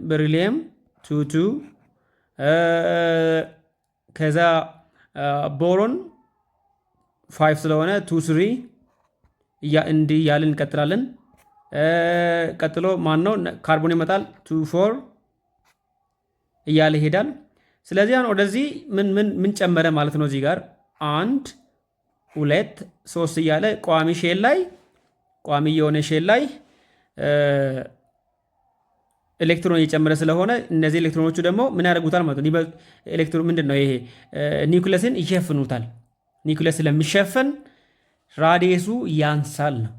ቤሪሊየም 2 ከዛ ቦሮን 5 ስለሆነ 2 እንዲህ እያልን እንቀጥላለን። ቀጥሎ ማን ነው? ካርቦን ይመጣል 2 እያለ ይሄዳል። ስለዚህ አሁን ወደዚህ ምን ጨመረ ማለት ነው? እዚህ ጋር 1 2 3 እያለ ቋሚ የሆነ ሼል ላይ ኤሌክትሮን እየጨመረ ስለሆነ እነዚህ ኤሌክትሮኖቹ ደግሞ ምን ያደርጉታል ማለት ነው? ኤሌክትሮን ምንድነው ይሄ? ኒውክለስን ይሸፍኑታል። ኒውክለስ ስለሚሸፈን ራዲየሱ ያንሳል ነው።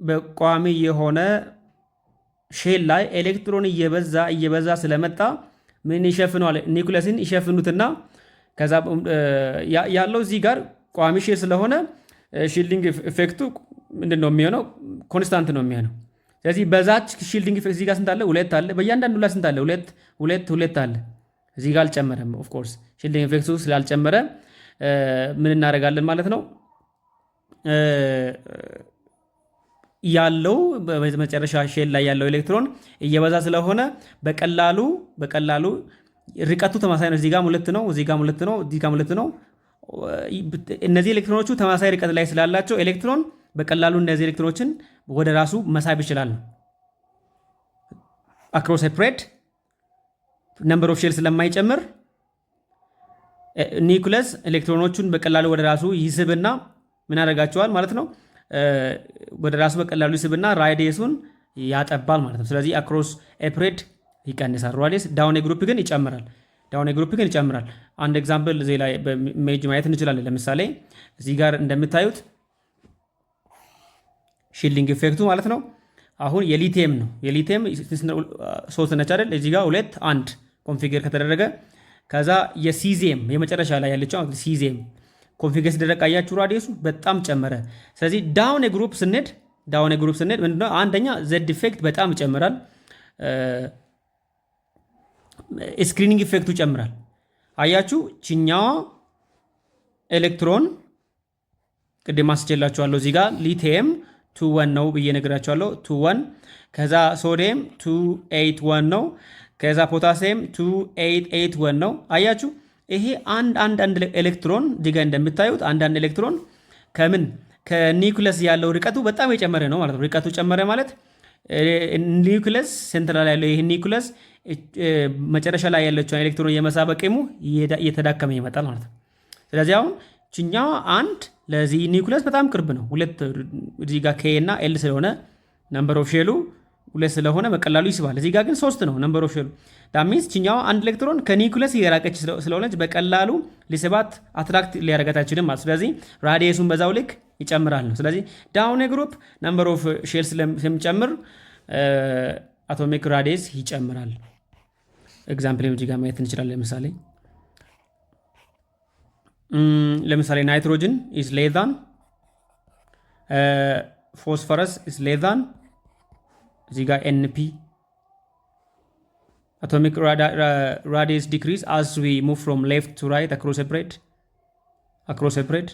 በቋሚ የሆነ ሼል ላይ ኤሌክትሮን እየበዛ ስለመጣ ምን ይሸፍነዋል? ኒውክለስን ይሸፍኑትና ከዛ ያለው እዚህ ጋር ቋሚ ሼል ስለሆነ ሺልዲንግ ኢፌክቱ ምንድነው የሚሆነው? ኮንስታንት ነው የሚሆነው። ስለዚህ በዛች ሺልዲንግ ኢፌክት እዚህ ጋር ስንት አለ? 2 አለ። በእያንዳንዱ ላይ ስንት አለ? 2 አለ። እዚህ ጋር አልጨመረም። ኦፍ ኮርስ ሺልዲንግ ኢፌክቱ ስላልጨመረ ምን እናደርጋለን ማለት ነው? ያለው በመጨረሻ ሼል ላይ ያለው ኤሌክትሮን እየበዛ ስለሆነ በቀላሉ ርቀቱ ተመሳሳይ ነው። እዚህ ጋር 2 ነው፣ እዚህ ጋር 2 ነው፣ እዚህ ጋር 2 ነው። እነዚህ ኤሌክትሮኖቹ ተመሳሳይ ርቀት ላይ ስላላቸው ኤሌክትሮን በቀላሉ እነዚህ ኤሌክትሮኖችን ወደ ራሱ መሳብ ይችላል። አክሮስ ሴፕሬት ነምበር ኦፍ ሼል ስለማይጨምር ኒውክለስ ኤሌክትሮኖቹን በቀላሉ ወደ ራሱ ይስብና ምን ያደርጋቸዋል ማለት ነው? ወደ ራሱ በቀላሉ ይስብና ራዲየሱን ያጠባል ማለት ነው። ስለዚህ አክሮስ ሴፕሬት ይቀንሳል ራዲየስ። ዳውን ግሩፕ ግን ይጨምራል። አንድ ኤግዛምፕል እዚህ ላይ በሜጅ ማየት እንችላለን። ለምሳሌ እዚህ ጋር እንደምታዩት ሺልዲንግ ኢፌክቱ ማለት ነው። አሁን የሊቲየም ነው። የሊቲየም 3 ነች አይደል? እዚህ ጋር 2 1 ኮንፊገር ከተደረገ ከዛ የሲዚየም የመጨረሻ ላይ ያለችው ሲዚየም ኮንፊገር ሲደረግ አያችሁ ራዲየሱ በጣም ጨመረ። ስለዚህ ዳውን ግሩፕ ስንሄድ ምንድነው? አንደኛ ዘድ ኢፌክት በጣም ይጨምራል። ስክሪኒንግ ኢፌክቱ ይጨምራል። አያችሁ ቺኛዋ ኤሌክትሮን ቅድም አስጨላችኋለሁ። እዚህ ጋር ሊቲየም 2 ነው ብዬ ነግራችኋለሁ። 2 ከዛ ሶዲየም 281 ነው። ከዛ ፖታሲየም 2881 ነው። አያችሁ ይሄ አንድ ኤሌክትሮን ዲጋ እንደምታዩት አንድ ኤሌክትሮን ከኒውክለስ ያለው ርቀቱ በጣም የጨመረ ነው ማለት ነው። ርቀቱ ጨመረ ማለት ኒውክለስ ሴንትራል ያለው ይሄ ኒውክለስ መጨረሻ ላይ ያለችው ኤሌክትሮን የመሳብ አቅሙ እየተዳከመ ይመጣል ማለት ነው። ስለዚህ አሁን ችኛዋ አንድ ለዚህ ኒውክለስ በጣም ቅርብ ነው። 2 እዚህ ጋር K እና L ስለሆነ ነምበር ኦፍ ሼሉ ሁለት ስለሆነ በቀላሉ ይስባል። እዚህ ጋር ግን 3 ነው ነምበር ኦፍ ሼሉ። ዳሚንስ ችኛዋ አንድ ኤሌክትሮን ከኒውክለስ እየራቀች ስለሆነች በቀላሉ ሊስባት አትራክት ሊያደርጋት አይችልም ማለት። ስለዚህ ራዲየሱን በዛው ልክ ይጨምራል ነው። ስለዚህ ዳውን ግሩፕ ነምበር ኦፍ ሼል ስለሚጨምር አቶሚክ ራዲየስ ይጨምራል። ኤግዛምፕል እዚህ ጋር ማየት እንችላለን። ለምሳሌ ናይትሮጅን ኢዝ ሌስ ዛን ፎስፈረስ ኢዝ ሌስ ዛን እዚህ ጋር ኤንፒ atomic radius decrease as we move from left to right across a bread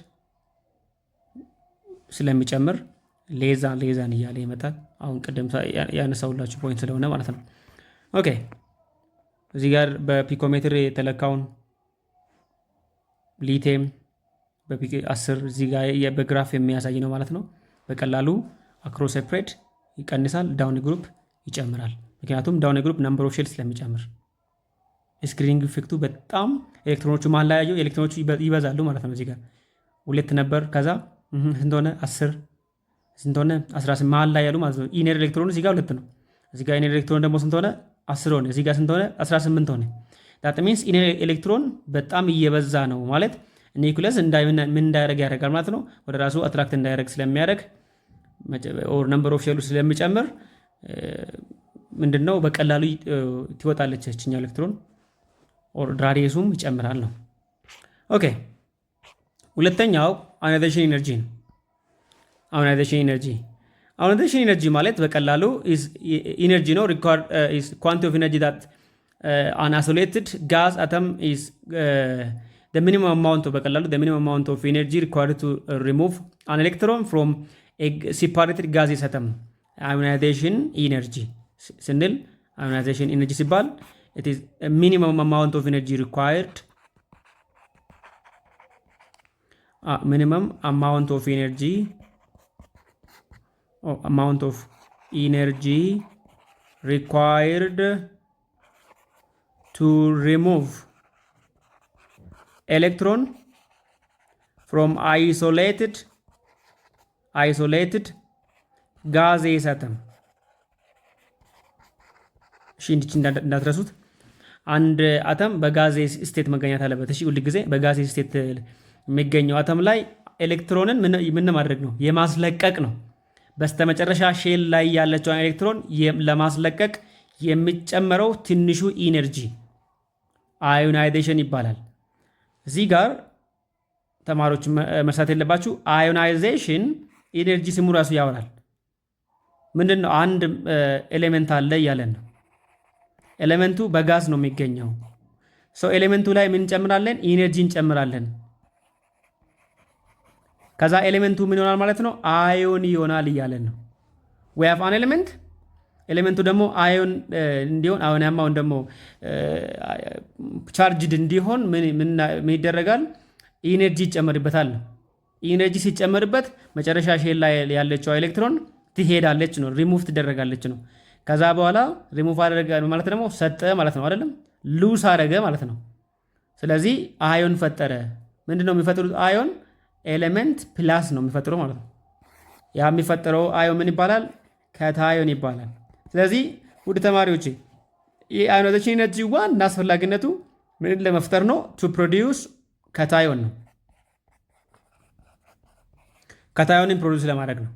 ስለሚጨምር ሌዛን እያለ ይመጣል። አሁን ቅድም ያነሳውላችሁ ፖይንት ስለሆነ ማለት ነው። ኦኬ እዚህ ጋር በፒኮሜትር የተለካውን ሊቲየም በፒክ 10 እዚህ ጋር በግራፍ የሚያሳይ ነው ማለት ነው። በቀላሉ አክሮስ ኤ ብሬድ ይቀንሳል፣ ዳውን ግሩፕ ይጨምራል። ምክንያቱም ዳውን ግሩፕ ነምበር ኦፍ ሼል ስለሚጨምር ስክሪኒንግ ኢፌክቱ በጣም ኤሌክትሮኖቹ መሀል ላይ ያየው ኤሌክትሮኖቹ ይበዛሉ ማለት ነው። እዚህ ጋር 2 ነበር፣ ከዛ ስንት ሆነ 10፣ ስንት ሆነ 18 መሀል ላይ ያሉ ማለት ነው። ኢነር ኤሌክትሮኑ እዚህ ጋር 2 ነው። እዚህ ጋር ኢነር ኤሌክትሮን ደግሞ ስንት ሆነ 10 ሆነ። እዚህ ጋር ስንት ሆነ 18 ሆነ። ዳት ሚንስ ኢነር ኤሌክትሮን በጣም እየበዛ ነው ማለት ኒውክለስ ምን እንዳያደርግ ያደርጋል ማለት ነው። ወደ ራሱ አትራክት እንዳያደርግ ስለሚያደርግ ኦር ነምበር ኦፍ ሼሉ ስለሚጨምር ምንድነው በቀላሉ ትወጣለች እችኛ ኤሌክትሮን ኦር ራዲየሱም ይጨምራል ነው። ኦኬ ሁለተኛው አዮናይዜሽን ኢነርጂ ነው። አዮናይዜሽን ኢነርጂ ማለት በቀላሉ ኢነርጂ ነው ሪኳርድ ኢዝ ኳንቲቲ ኦፍ ኢነርጂ ዳት አን አይሶሌትድ ጋዝ አተም ኢዝ the minimum amount of በቀላሉ the minimum amount of energy required to remove an electron from a separated gaseous atom ionization energy ስንል ionization energy ሲባል it is a minimum amount of energy required minimum amount of energy required to remove electron from isolated gaseous atom እንዲች እንዳትረሱት አንድ አተም በጋዜስ ስቴት መገኘት አለበት። እሺ ሁሉ ጊዜ በጋዜስ ስቴት የሚገኘው አተም ላይ ኤሌክትሮንን ምን ማድረግ ነው? የማስለቀቅ ነው። በስተመጨረሻ ሼል ላይ ያለችውን ኤሌክትሮን ለማስለቀቅ የሚጨመረው ትንሹ ኢነርጂ አዮናይዜሽን ይባላል። እዚህ ጋር ተማሪዎች መርሳት የለባችሁ አዮናይዜሽን ኢነርጂ ስሙ ራሱ ያወራል። ምንድነው? አንድ ኤሌመንት አለ እያለን ነው። ኤሌመንቱ በጋዝ ነው የሚገኘው። ኤሌመንቱ ላይ ምን እንጨምራለን? ኢነርጂ እንጨምራለን። ከዛ ኤሌመንቱ ምን ይሆናል ማለት ነው? አዮን ይሆናል እያለን ነው። we have an element ኤሌመንቱ ደግሞ አዮን እንዲሆን አዮናማውን ደግሞ ቻርጅድ እንዲሆን ምን ይደረጋል? ኢነርጂ ይጨመርበታል። ኢነርጂ ሲጨመርበት መጨረሻ ሼል ላይ ያለችው ኤሌክትሮን ትሄዳለች ነው፣ ሪሙቭ ትደረጋለች ነው። ከዛ በኋላ ሪሙቭ አደረገ ማለት ደግሞ ሰጠ ማለት ነው አይደለም? ሉስ አደረገ ማለት ነው። ስለዚህ አዮን ፈጠረ። ምንድነው የሚፈጥሩት? አዮን ኤሌመንት ፕላስ ነው የሚፈጥረው ማለት ነው። ያ የሚፈጠረው አዮን ምን ይባላል? ካታዮን ይባላል። ስለዚህ ውድ ተማሪዎች የአዮናይዜሽን ኢነርጂ ዋና አስፈላጊነቱ ምን ለመፍጠር ነው? ቱ ፕሮዲዩስ ካታዮን ነው። ካታዮንን ፕሮዲዩስ ለማድረግ ነው።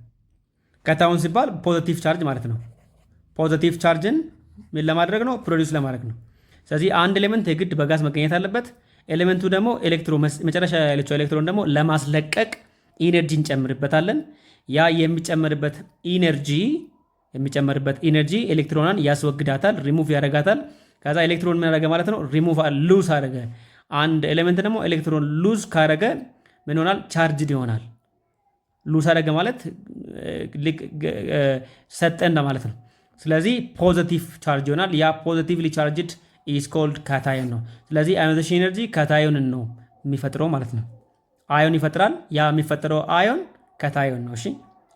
ካታዮን ሲባል ፖዚቲቭ ቻርጅ ማለት ነው። ፖዚቲቭ ቻርጅን ምን ለማድረግ ነው? ፕሮዲዩስ ለማድረግ ነው። ስለዚህ አንድ ኤሌመንት የግድ በጋዝ መገኘት አለበት። ኤሌመንቱ ደግሞ ኤሌክትሮን መጨረሻ ያለችው ኤሌክትሮን ደግሞ ለማስለቀቅ ኢነርጂ እንጨምርበታለን። ያ የሚጨመርበት ኢነርጂ ኤሌክትሮኗን ያስወግዳታል፣ ሪሙቭ ያደርጋታል። ከዛ ኤሌክትሮን ምን ያደረገ ማለት ነው? ሪሙቭ ሉዝ አደረገ። አንድ ኤሌመንት ደግሞ ኤሌክትሮን ሉዝ ካደረገ ምን ይሆናል? ቻርጅድ ይሆናል። ሉዝ አደረገ ማለት ሰጠ እንደማለት ነው። ስለዚህ ፖዚቲቭ ቻርጅ ይሆናል። ያ ፖዚቲቭሊ ቻርጅድ ኢዝ ኮልድ ካታዮን ነው። ስለዚህ አዮናይዜሽን ኢነርጂ ካታዮንን ነው የሚፈጥረው ማለት ነው። አዮን ይፈጥራል። ያ የሚፈጥረው አዮን ካታዮን ነው። እሺ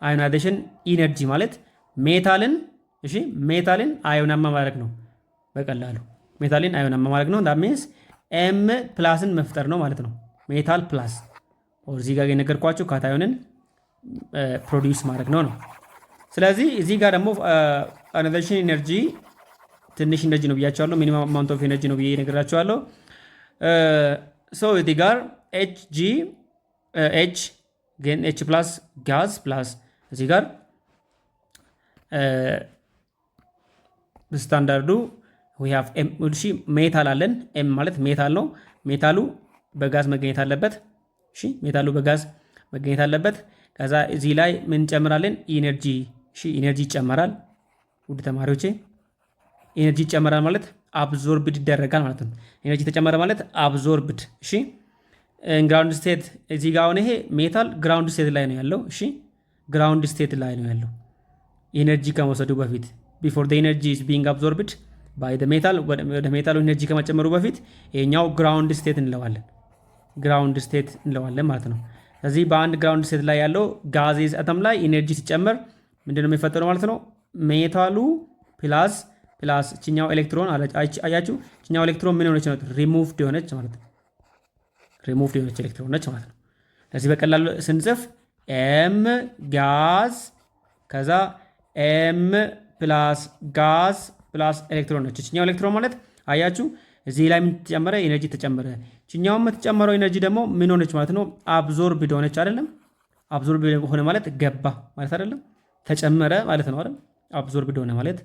አዮናይዜሽን ኢነርጂ ማለት ሜታልን አዮናማ ማድረግ ነው። በቀላሉ ሜታልን አዮናማ ማድረግ ነው። ዳት ሚንስ ኤም ፕላስን መፍጠር ነው ማለት ነው። ሜታል ፕላስ እዚህ ጋር የነገርኳችሁ ካታዮንን ፕሮዲዩስ ማድረግ ነው። ስለዚህ እዚህ ጋር ደግሞ አዮናይዜሽን ኤነርጂ ትንሽ ኤነርጂ ነው ብያቸዋለሁ። ሚኒመም አማውንት ኦፍ ኤነርጂ ነው ብዬ ነግራቸዋለሁ። እዚህ ጋር ኤች ግን ኤች ፕላስ ጋዝ ፕላስ እዚህ ጋር ስታንዳርዱ ሜታል አለን። ኤም ማለት ሜታል ነው። ሜታሉ በጋዝ መገኘት አለበት። ሜታሉ በጋዝ መገኘት አለበት። ከዛ እዚህ ላይ ምን እንጨምራለን? ኢነርጂ። ኢነርጂ ይጨመራል። ውድ ተማሪዎቼ ኢነርጂ ይጨመራል ማለት አብዞርብድ ይደረጋል ማለት ነው። ኤነርጂ ተጨመረ ማለት አብዞርብድ። ግራውንድ ስቴት እዚህ ጋር አሁን ይሄ ሜታል ግራውንድ ስቴት ላይ ነው ያለው። ግራውንድ ስቴት ላይ ነው ያለው ኢነርጂ ከመውሰዱ በፊት ቢፎር ዘ ኤነርጂ ኢዝ ቢንግ አብዞርብድ ባይ ዘ ሜታል። ወደ ሜታሉ ኤነርጂ ከመጨመሩ በፊት ይሄኛው ግራውንድ ስቴት እንለዋለን። ግራውንድ ስቴት እንለዋለን ማለት ነው። ስለዚህ በአንድ ግራውንድ ስቴት ላይ ያለው ጋዜዝ አተም ላይ ኢነርጂ ሲጨመር ምንድነው የሚፈጠረው ማለት ነው? ሜታሉ ፕላስ ችኛው ኤሌክትሮን አያችሁ፣ ችኛው ኤሌክትሮን ምን ሆነች ነው? ሪሙቭድ የሆነች ማለት ነው። ሪሙቭድ የሆነች ኤሌክትሮን ነች ማለት ነው። ስለዚህ በቀላሉ ስንጽፍ ኤም ጋዝ ከዛ ኤም ፕላስ ጋዝ ፕላስ ኤሌክትሮን ነች። ችኛው ኤሌክትሮን ማለት አያችሁ እዚህ ላይ ምን ተጨመረ? ኤነርጂ ተጨመረ። ችኛው የምትጨመረው ኤነርጂ ደግሞ ምን ሆነች ማለት ነው? አብዞርብድ ሆነች አይደለም? አብዞርብድ ሆነ ማለት ገባ ማለት አይደለም? ተጨመረ ማለት ነው አይደል? አብዞርብድ ሆነ ማለት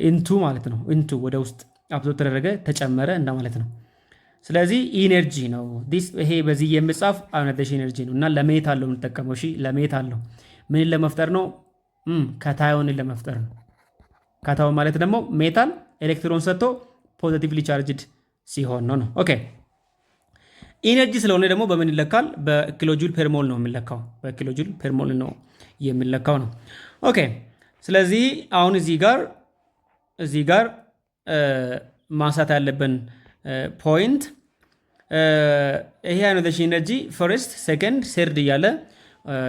ኢንቱ ማለት ነው። ኢንቱ ወደ ውስጥ አብዞርብ ተደረገ፣ ተጨመረ እንደማለት ነው። ስለዚህ ኢነርጂ ነው ይሄ በዚህ የምጻፍ አዮናይዜሽን ኤነርጂ ነው። እና ለሜታል ነው የምንጠቀመው። ለሜታል ነው። ምን ለመፍጠር ነው? ካታዮንን ለመፍጠር ነው። ካታዮን ማለት ደግሞ ሜታል ኤሌክትሮን ሰጥቶ ፖዚቲቭሊ ቻርጅድ ሲሆን ነው። ኦኬ ኢነርጂ ስለሆነ ደግሞ በምን ይለካል? በኪሎጁል ፐር ሞል ነው የሚለካው። በኪሎጁል ፐር ሞል ነው የሚለካው ነው። ኦኬ ስለዚህ አሁን እዚህ ጋር ማንሳት ያለብን ፖይንት ይሄ አዮናይዜሽን ኤነርጂ ፈርስት፣ ሴከንድ፣ ሰርድ እያለ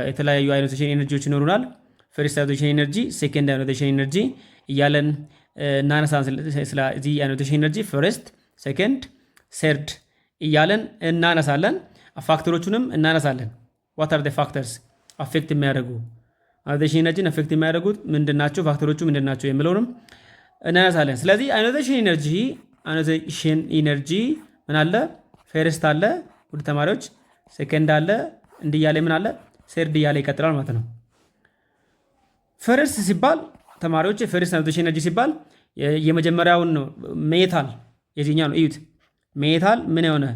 የተለያዩ አዮናይዜሽን ኤነርጂዎች ይኖሩናል። ፈርስት አዮናይዜሽን ኤነርጂ፣ ሴከንድ አዮናይዜሽን ኤነርጂ እያለን እናነሳን። ስለዚህ አዮናይዜሽን ኤነርጂ ፈርስት፣ ሴከንድ፣ ሰርድ እያለን እናነሳለን። ፋክተሮቹንም እናነሳለን። ዋት አር ዘ ፋክተርስ አፌክት የሚያደርጉ አዮናይዜሽን ኤነርጂን አፌክት የሚያደርጉት ምንድናቸው? ፋክተሮቹ ምንድናቸው የሚለውንም እናነሳለን። ስለዚህ አዮናይዜሽን ኢነርጂ ምን አለ? ፈርስት አለ ውድ ተማሪዎች፣ ሴከንድ አለ፣ እንዲህ እያለ ምን አለ? ሰርድ እያለ ይቀጥላል ማለት ነው። ፈርስት ሲባል ተማሪዎች ፈርስት አዮናይዜሽን ኤነርጂ ሲባል የመጀመሪያውን ሜታል የዚህኛው ነው። እዩት። ሜታል ምን የሆነ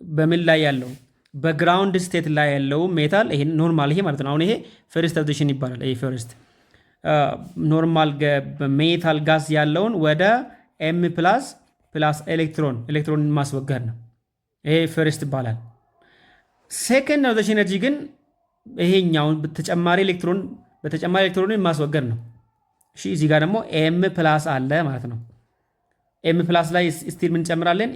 በምን ላይ ያለው በግራውንድ ስቴት ላይ ያለው ሜታል ይሄ ኖርማል ይሄ ማለት ነው። አሁን ይሄ ፈርስት አዮናይዜሽን ይባላል። ይሄ ፈርስት ኖርማል ሜታል ጋዝ ያለውን ወደ ኤም ፕላስ ኤሌክትሮን ማስወገድ ነው። ይሄ ፈርስት ይባላል። ሴከንድ አዮናይዜሽን ኤነርጂ ግን ይሄኛውን በተጨማሪ ኤሌክትሮንን ማስወገድ ነው። እዚህ ጋር ደግሞ ኤም ፕላስ አለ ማለት ነው። ኤም ፕላስ ላይ ስቲል ምን ጨምራለን?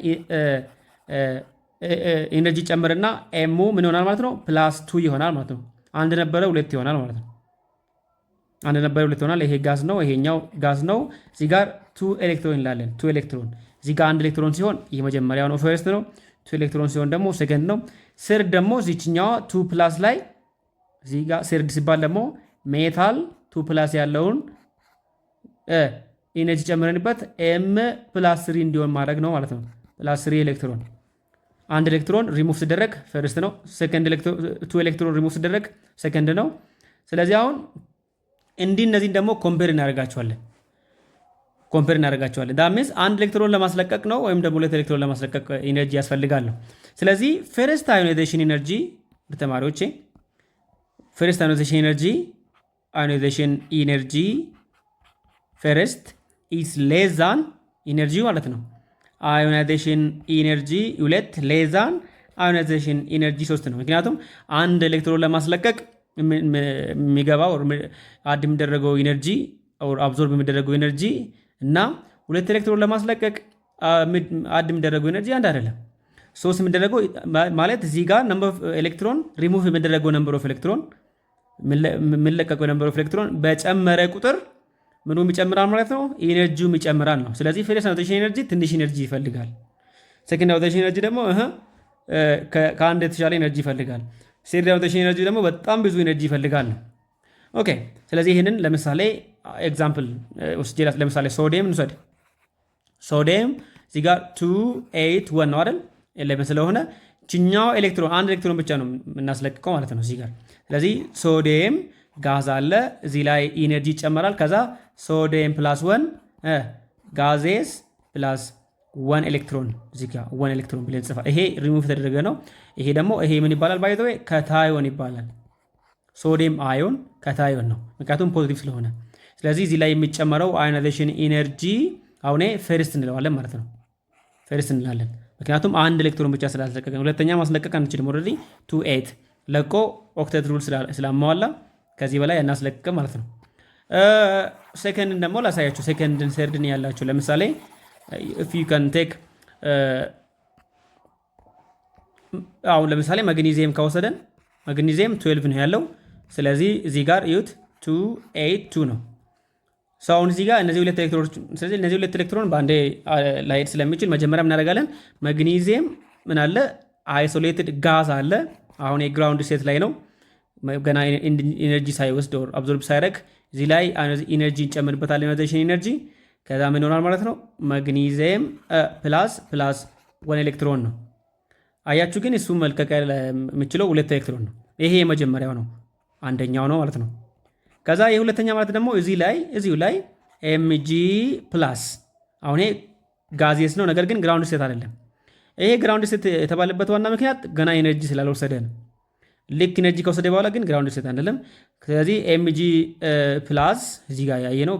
ኤነርጂ ጨምርና ኤሙ ምን ይሆናል ማለት ነው? ፕላስ 2 ይሆናል ማለት ነው። አንድ ነበረ 2 ይሆናል ማለት ነው። አንድ ነበረ 2 ይሆናል። ይሄ ጋዝ ነው፣ ይሄኛው ጋዝ ነው። እዚህ ጋር 2 ኤሌክትሮን እንላለን። 2 ኤሌክትሮን እዚህ ጋር 1 ኤሌክትሮን ሲሆን ይሄ መጀመሪያው ነው፣ ፈርስት ነው። 2 ኤሌክትሮን ሲሆን ደግሞ ሴከንድ ነው። ሰርድ ደግሞ እዚህኛዋ 2 ፕላስ ላይ እዚህ ጋር ሰርድ ሲባል ደግሞ ሜታል 2 ፕላስ ያለውን ኢነርጂ ጨምረንበት ኤም ፕላስ 3 እንዲሆን ማድረግ ነው ማለት ነው። ፕላስ 3 ኤሌክትሮን አንድ ኤሌክትሮን ሪሙቭ ሲደረግ ፈርስት ነው። ሴከንድ 2 ኤሌክትሮን ሪሙቭ ሲደረግ ሴከንድ ነው። ስለዚህ አሁን እነዚህን ደግሞ ኮምፔር እናደርጋቸዋለን። ዳሜስ አንድ ኤሌክትሮን ለማስለቀቅ ነው ወይም ደግሞ 2 ኤሌክትሮን ለማስለቀቅ ኢነርጂ ያስፈልጋል ነው። ስለዚህ ፈርስት አዮናይዜሽን ተማሪዎቼ ፈርስት አዮናይዜሽን ኢነርጂ ፈርስት ኢዝ ሌስ ዛን ኢነርጂ ማለት ነው። አዮናይዜሽን ኢነርጂ 2 ሌስ ዛን አዮናይዜሽን ኢነርጂ 3 ነው። ምክንያቱም አንድ ኤሌክትሮን ለማስለቀቅ የሚገባው አድ የሚደረገው ኢነርጂ አብዞርብ የሚደረገው ኢነርጂ እና 2 ኤሌክትሮን ለማስለቀቅ አድ የሚደረገው ኢነርጂ አንድ አይደለም። 3 የሚደረገው ማለት እዚህ ጋር ነምበር ኦፍ ኤሌክትሮን ሪሙቭ የሚደረገው ነምበር ኦፍ ኤሌክትሮን የሚለቀቀው ነምበር ኦፍ ኤሌክትሮን በጨመረ ቁጥር ምኑም ይጨምራል ማለት ነው። ኢነርጂውም ይጨምራል ነው። ስለዚህ ፈርስት አዮናይዜሽን ኤነርጂ ትንሽ ኢነርጂ ይፈልጋል። ሴከንድ አዮናይዜሽን ኤነርጂ ደግሞ ከአንድ የተሻለ ኢነርጂ ይፈልጋል። ሰርድ አዮናይዜሽን ኤነርጂ ደግሞ በጣም ብዙ ኢነርጂ ይፈልጋል ነው። ኦኬ። ስለዚህ ይህንን ለምሳሌ ኤግዛምፕል ወስጄ ለምሳሌ ሶዲየም እንውሰድ። ሶዲየም እዚህ ጋር 281 ነው አይደል? ኤሌቨን ስለሆነ ችኛው ኤሌክትሮን አንድ ኤሌክትሮን ብቻ ነው የምናስለቅቀው ማለት ነው እዚህ ጋር። ስለዚህ ሶዲየም ጋዝ አለ እዚህ ላይ ኢነርጂ ይጨመራል። ከዛ ሶዲየም ፕላስ 1 ጋዜስ ፕላስ 1 ኤሌክትሮን እዚህ ጋር 1 ኤሌክትሮን ብለን ጽፋ። ይሄ ሪሙቭ የተደረገ ነው። ይሄ ደግሞ ይሄ ምን ይባላል? ባይ ዘ ወይ ከታዮን ይባላል። ሶዲየም አዮን ከታዮን ነው ምክንያቱም ፖዚቲቭ ስለሆነ። ስለዚህ እዚህ ላይ የሚጨመረው አዮናይዜሽን ኢነርጂ አሁን ፈርስት እንለዋለን ማለት ነው። ፈርስት እንላለን ምክንያቱም አንድ ኤሌክትሮን ብቻ ስላልተለቀቀ። ሁለተኛ ማስለቀቅ አንችልም። ኦልሬዲ 28 ለቆ ኦክቴት ሩል ስላማዋላ ከዚህ በላይ እናስለቅቅ ማለት ነው። ሴከንድን ደግሞ ላሳያችሁ። ሴከንድን ሰርድን ያላችሁ ለምሳሌ if you can take አሁን ለምሳሌ ማግኒዚየም ከወሰደን ማግኒዚየም 12 ነው ያለው። ስለዚህ እዚህ ጋር እዩት 282 ነው። አሁን እዚህ ጋር እነዚህ ሁለት ኤሌክትሮኖች ስለዚህ እነዚህ ሁለት ኤሌክትሮን በአንዴ ላይሄድ ስለሚችል መጀመሪያ ምን እናደርጋለን? ማግኒዚየም ምን አለ? አይሶሌትድ ጋዝ አለ። አሁን የግራውንድ ስቴት ላይ ነው ገና ኢነርጂ ሳይወስድ ኦር አብዞርብ ሳይረግ እዚህ ላይ ኢነርጂ እንጨምርበታለን። ኢነርጂ ኢነርጂ ከዛ ምን ይሆናል ማለት ነው? ማግኒዚየም ፕላስ 1 ኤሌክትሮን ነው። አያችሁ ግን እሱ መልቀቅ የምችለው 2 ኤሌክትሮን ነው። ይሄ የመጀመሪያው ነው አንደኛው ነው ማለት ነው። ከዛ የሁለተኛ ማለት ደግሞ እዚሁ ላይ ኤምጂ ፕላስ አሁን ይሄ ጋዜስ ነው ነገር ግን ግራውንድ ስቴት አይደለም። ይሄ ግራውንድ ስቴት የተባለበት ዋና ምክንያት ገና ኤነርጂ ስላልወሰደ ነው። ልክ ኤነርጂ ከወሰደ በኋላ ግን ግራውንድ ስቴት አይደለም። ስለዚህ ኤምጂ ፕላስ እዚህ ጋር ያየ ነው።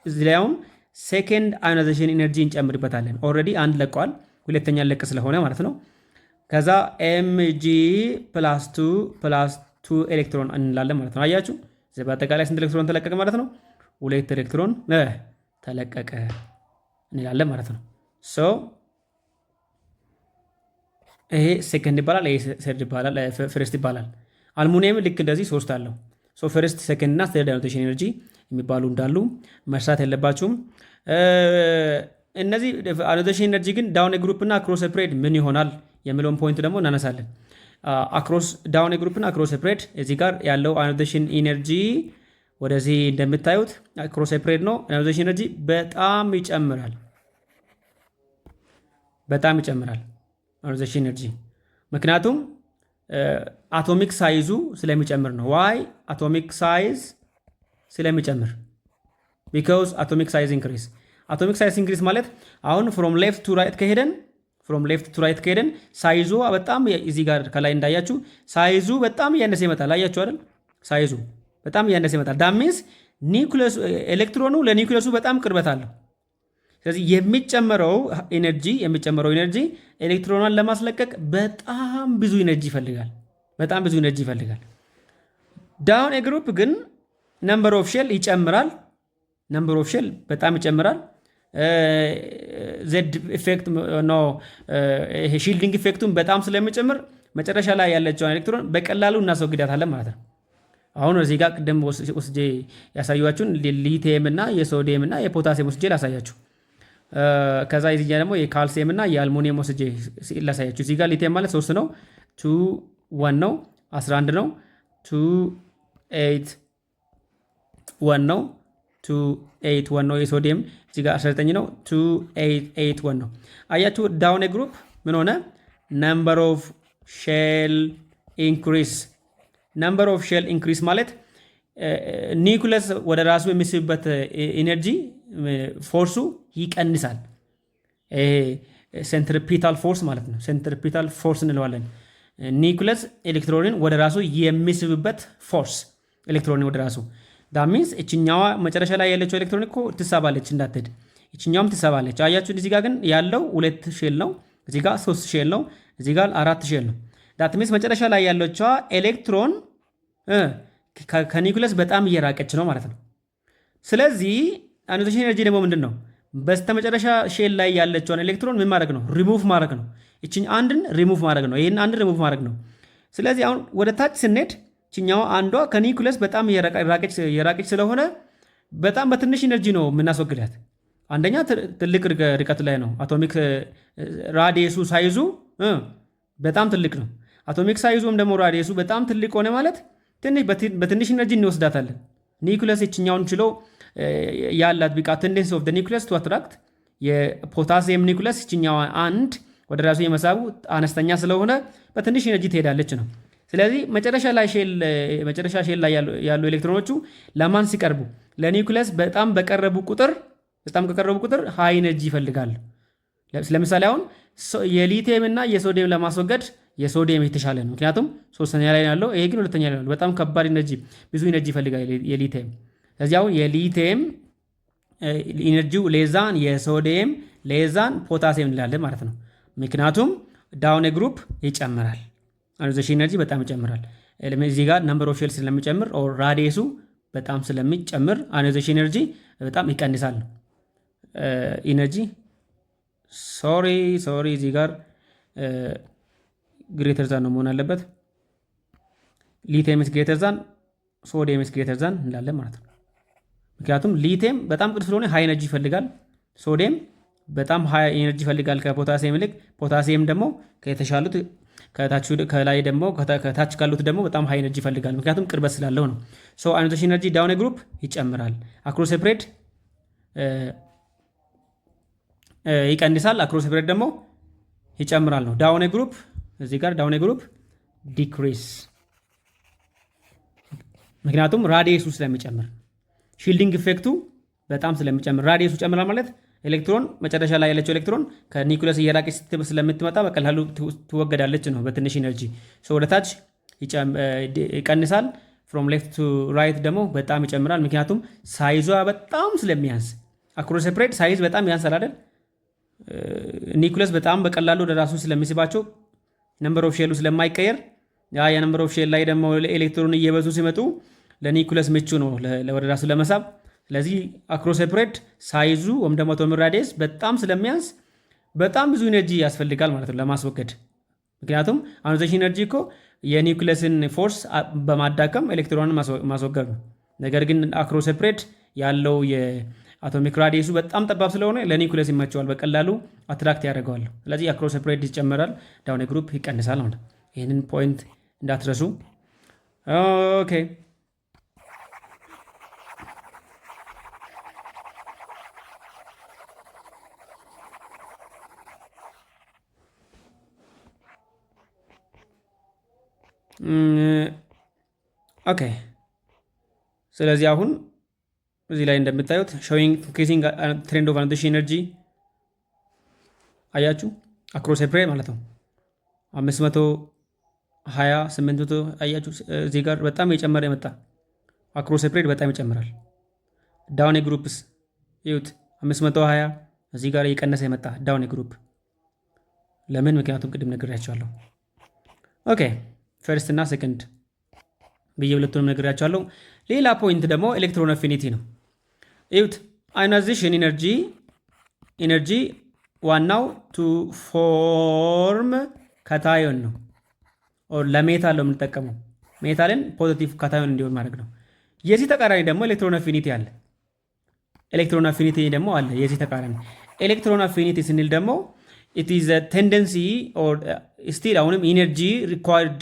እዚህ ላይ አሁን ሴከንድ አዮናይዜሽን ኢነርጂ እንጨምርበታለን። ኦልሬዲ አንድ ለቀዋል፣ ሁለተኛ ለቅ ስለሆነ ማለት ነው። ከዛ ኤምጂ ፕላስ 2 ኤሌክትሮን እንላለን ማለት ነው። አያችሁ በአጠቃላይ ስንት ኤሌክትሮን ተለቀቀ ማለት ነው? 2 ኤሌክትሮን ተለቀቀ እንላለን ማለት ነው። ይሄ ሴከንድ ይባላል፣ ይሄ ሰርድ ይባላል፣ ፈርስት ይባላል። አልሙኒየም ልክ እንደዚህ 3 አለው። ፈርስት ሴከንድ እና ሰርድ አዮናይዜሽን ኢነርጂ የሚባሉ እንዳሉ መርሳት የለባችሁም። እነዚህ አዮናይዜሽን ኢነርጂ ግን ዳውን ግሩፕ እና አክሮስ ሴፕሬት ምን ይሆናል የሚለውን ፖይንት ደግሞ እናነሳለን። አክሮስ ዳውን ግሩፕ እና አክሮስ ሴፕሬት እዚህ ጋር ያለው አዮናይዜሽን ኢነርጂ ወደዚህ እንደምታዩት አክሮስ ሴፕሬት ነው። አዮናይዜሽን ኢነርጂ በጣም ይጨምራል አዮናይዜሽን ኢነርጂ ምክንያቱም አቶሚክ ሳይዙ ስለሚጨምር ነው። ዋይ አቶሚክ ሳይዝ ስለሚጨምር ቢካውዝ አቶሚክ ሳይዝ ኢንክሪስ። አቶሚክ ሳይዝ ኢንክሪስ ማለት አሁን ፍሮም ሌፍት ቱ ራይት ከሄደን ሳይዙ በጣም እዚህ ጋር ከላይ እንዳያችሁ ሳይዙ በጣም እያነሰ ይመጣል። አያችሁ አይደል? ሳይዙ በጣም እያነሰ ይመጣል። ዳት ሚንስ ኒውክለሱ ኤሌክትሮኑ ለኒውክለሱ በጣም ቅርበት አለው። ስለዚህ የሚጨመረው ኢነርጂ ኤሌክትሮኗን ለማስለቀቅ በጣም ብዙ ኢነርጂ ይፈልጋል። ዳውን ግሩፕ ግን ነምበር ኦፍ ሼል ይጨምራል። በጣም ይጨምራል። ዜድ ኢፌክት ነው። ይሄ ሺልዲንግ ኢፌክቱን በጣም ስለሚጨምር መጨረሻ ላይ ያለችውን ኤሌክትሮን በቀላሉ እናስወግዳታለን ማለት ነው። አሁን እዚህ ጋር ቅድም ወስጄ ያሳያችሁን ሊቲየም እና የሶዲየም እና የፖታሲየም ወስጄ ላሳያችሁ። ከዛ እዚህ ደግሞ የካልሲየም እና የአልሙኒየም ወስጄ ላሳያችሁ። እዚህ ጋር ሊቲየም ማለት 3 ነው፣ 2 1 ነው፣ 11 ነው፣ 2 8 1 ነው፣ 2 8 1 ነው። የሶዲየም እዚህ ጋር 19 ነው፣ 2 8 8 1 ነው። አያችሁ ዳውን ግሩፕ ምን ሆነ? ነምበር ኦፍ ሼል ኢንክሪስ ማለት ኒውክለስ ወደ ራሱ የሚስብበት ኢነርጂ ፎርሱ ይቀንሳል። ሴንትሪፒታል ፎርስ ማለት ነው። ሴንትሪፒታል ፎርስ እንለዋለን። ኒውክለስ ኤሌክትሮንን ወደ ራሱ የሚስብበት ፎርስ ኤሌክትሮንን ወደ ራሱ ዳሚንስ እችኛዋ መጨረሻ ላይ ያለችው ኤሌክትሮን እኮ ትሳባለች እንዳትሄድ፣ እችኛውም ትሳባለች። አያችሁ እዚህ ጋር ግን ያለው 2 ሼል ነው፣ እዚህ ጋር 3 ሼል ነው፣ እዚህ ጋር 4 ሼል ነው። ዳትሚንስ መጨረሻ ላይ ያለችዋ ኤሌክትሮን ከኒውክለስ በጣም እየራቀች ነው ማለት ነው። ስለዚህ አዮናይዜሽን ኢነርጂ ደግሞ ምንድን ነው? በስተመጨረሻ ሼል ላይ ያለችውን ኤሌክትሮን ምን ማድረግ ነው? ሪሙቭ ማድረግ ነው። ይህን አንድን ሪሙቭ ማድረግ ነው። ይህን አንድን ሪሙቭ ማድረግ ነው። ስለዚህ አሁን ወደ ታች ስንሄድ ችኛዋ አንዷ ከኒውክለስ በጣም የራቀች ስለሆነ በጣም በትንሽ ኢነርጂ ነው የምናስወግዳት። አንደኛ ትልቅ ርቀት ላይ ነው። አቶሚክ ራዲየሱ ሳይዙ በጣም ትልቅ ነው። አቶሚክ ሳይዙም ደግሞ ራዲየሱ በጣም ትልቅ ሆነ ማለት በትንሽ ኢነርጂ እንወስዳታለን። ኒውክለስ እችኛውን ችሎ ያላት ቢቃ ቴንደንሲ ኦፍ ኒውክለስ ቱ አትራክት የፖታሲየም ኒውክለስ እችኛዋ አንድ ወደ ራሱ የመሳቡ አነስተኛ ስለሆነ በትንሽ ኢነርጂ ትሄዳለች ነው። ስለዚህ መጨረሻ ሼል ላይ ያሉ ኤሌክትሮኖቹ ለማን ሲቀርቡ ለኒውክለስ በጣም ከቀረቡ ቁጥር ሃይ ኢነርጂ ይፈልጋሉ። ለምሳሌ አሁን የሊቲየም እና የሶዲየም ለማስወገድ የሶዲየም የተሻለ ነው፣ ምክንያቱም ሶስተኛ ላይ ያለው፣ ይሄ ግን ሁለተኛ ላይ ያለው። በጣም ከባድ ኢነርጂ ብዙ ኢነርጂ ይፈልጋል የሊቲየም። ስለዚህ አሁን የሊቲየም ኢነርጂው ሌዛን የሶዲየም ሌዛን ፖታሲየም እንላለን ማለት ነው። ምክንያቱም ዳውን ግሩፕ ይጨምራል፣ አዮናይዜሽን ኢነርጂ በጣም ይጨምራል። እዚህ ጋር ነምበር ኦፍ ሼል ስለሚጨምር ኦር ራዲየሱ በጣም ስለሚጨምር አዮናይዜሽን ኢነርጂ በጣም ይቀንሳል ነው። ኢነርጂ ሶሪ እዚህ ጋር ግሬተር ዛን ነው መሆን አለበት። ሊቲየም ኢዝ ግሬተር ዛን ሶዲየም ኢዝ ግሬተር ዛን እንላለን ማለት ነው። ምክንያቱም ሊቲየም በጣም ቅዱስ ስለሆነ ሃይ ኤነርጂ ይፈልጋል። ሶዲየም በጣም ሃይ ኤነርጂ ይፈልጋል ከፖታሲየም ይልቅ። ፖታሲየም ደግሞ ከተሻሉት ከላይ ደግሞ ከታች ካሉት ደግሞ በጣም ሃይ ኤነርጂ ይፈልጋል፣ ምክንያቱም ቅርበት ስላለው ነው። ሶ አዮናይዜሽን ኤነርጂ ዳውን ግሩፕ ይጨምራል፣ አክሮስ ሴፕሬት ይቀንሳል፣ አክሮስ ሴፕሬት ደግሞ ይጨምራል ነው። ዳውን ግሩፕ እዚህ ጋር ዳውን ግሩፕ ዲክሪስ፣ ምክንያቱም ራዲየሱ ስለሚጨምር ሺልዲንግ ኢፌክቱ በጣም ስለሚጨምር ራዲየሱ ጨምራል ማለት ኤሌክትሮን መጨረሻ ላይ ያለችው ኤሌክትሮን ከኒውክለስ እየራቀች ስለምትመጣ በቀላሉ ትወገዳለች ነው በትንሽ ኢነርጂ። ወደ ታች ይቀንሳል፣ ፍሮም ሌፍት ቱ ራይት ደግሞ በጣም ይጨምራል፣ ምክንያቱም ሳይዟ በጣም ስለሚያንስ። አክሮስ ሴፕሬት ሳይዝ በጣም ያንሳል አይደል? ኒውክለስ በጣም በቀላሉ ወደ ራሱ ስለሚስባቸው ነምበር ኦፍ ሼሉ ስለማይቀየር የነምበር ኦፍ ሼል ላይ ደግሞ ኤሌክትሮን እየበዙ ሲመጡ ለኒውክለስ ምቹ ነው ወደ ራሱ ለመሳብ። ስለዚህ አክሮስ ሴፕሬት ሳይዙ ወይም ደግሞ አቶሚክ ራዲየስ በጣም ስለሚያንስ በጣም ብዙ ኢነርጂ ያስፈልጋል ማለት ነው ለማስወገድ። ምክንያቱም አዮናይዜሽን ኢነርጂ እኮ የኒውክለስን ፎርስ በማዳከም ኤሌክትሮንን ማስወገድ ነው። ነገር ግን አክሮስ ሴፕሬት ያለው የአቶሚክ ራዲየሱ በጣም ጠባብ ስለሆነ ለኒውክለስ ይመቸዋል፣ በቀላሉ አትራክት ያደርገዋል። ስለዚህ አክሮስ ሴፕሬት ይጨመራል፣ ዳውን ግሩፕ ይቀንሳል ማለት ነው። ይህንን ፖይንት እንዳትረሱ። ኦኬ ኦኬ ስለዚህ አሁን እዚህ ላይ እንደምታዩት ሾዊንግ ኢንክሪዚንግ ትሬንድ ኦፍ አዮናይዜሽን ኤነርጂ አያችሁ፣ አክሮስ ሴፕሬት ማለት ነው 520 800 አያችሁ፣ እዚህ ጋር በጣም የጨመረ የመጣ አክሮስ ሴፕሬት በጣም ይጨምራል። ዳውን ግሩፕስ ይዩት 520 እዚህ ጋር እየቀነሰ የመጣ ዳውን ግሩፕ ለምን? ምክንያቱም ቅድም ነግሬያቸዋለሁ። ኦኬ ፈርስት እና ሰከንድ ብዬ ሁለቱንም ነግሬያቸዋለሁ። ሌላ ፖይንት ደግሞ ኤሌክትሮን አፊኒቲ ነው። እዩት አዮናይዜሽን ኢነርጂ ዋናው ቱ ፎርም ካታዮን ነው። ለሜታል ነው የምንጠቀመው፣ ሜታልን ፖዚቲቭ ካታዮን እንዲሆን ማድረግ ነው። የዚህ ተቃራኒ ደግሞ ኤሌክትሮን አፊኒቲ አለ። ኤሌክትሮን አፊኒቲ ደግሞ አለ የዚህ ተቃራኒ። ኤሌክትሮን አፊኒቲ ስንል ደግሞ it is a tendency or still አሁንም ኢነርጂ required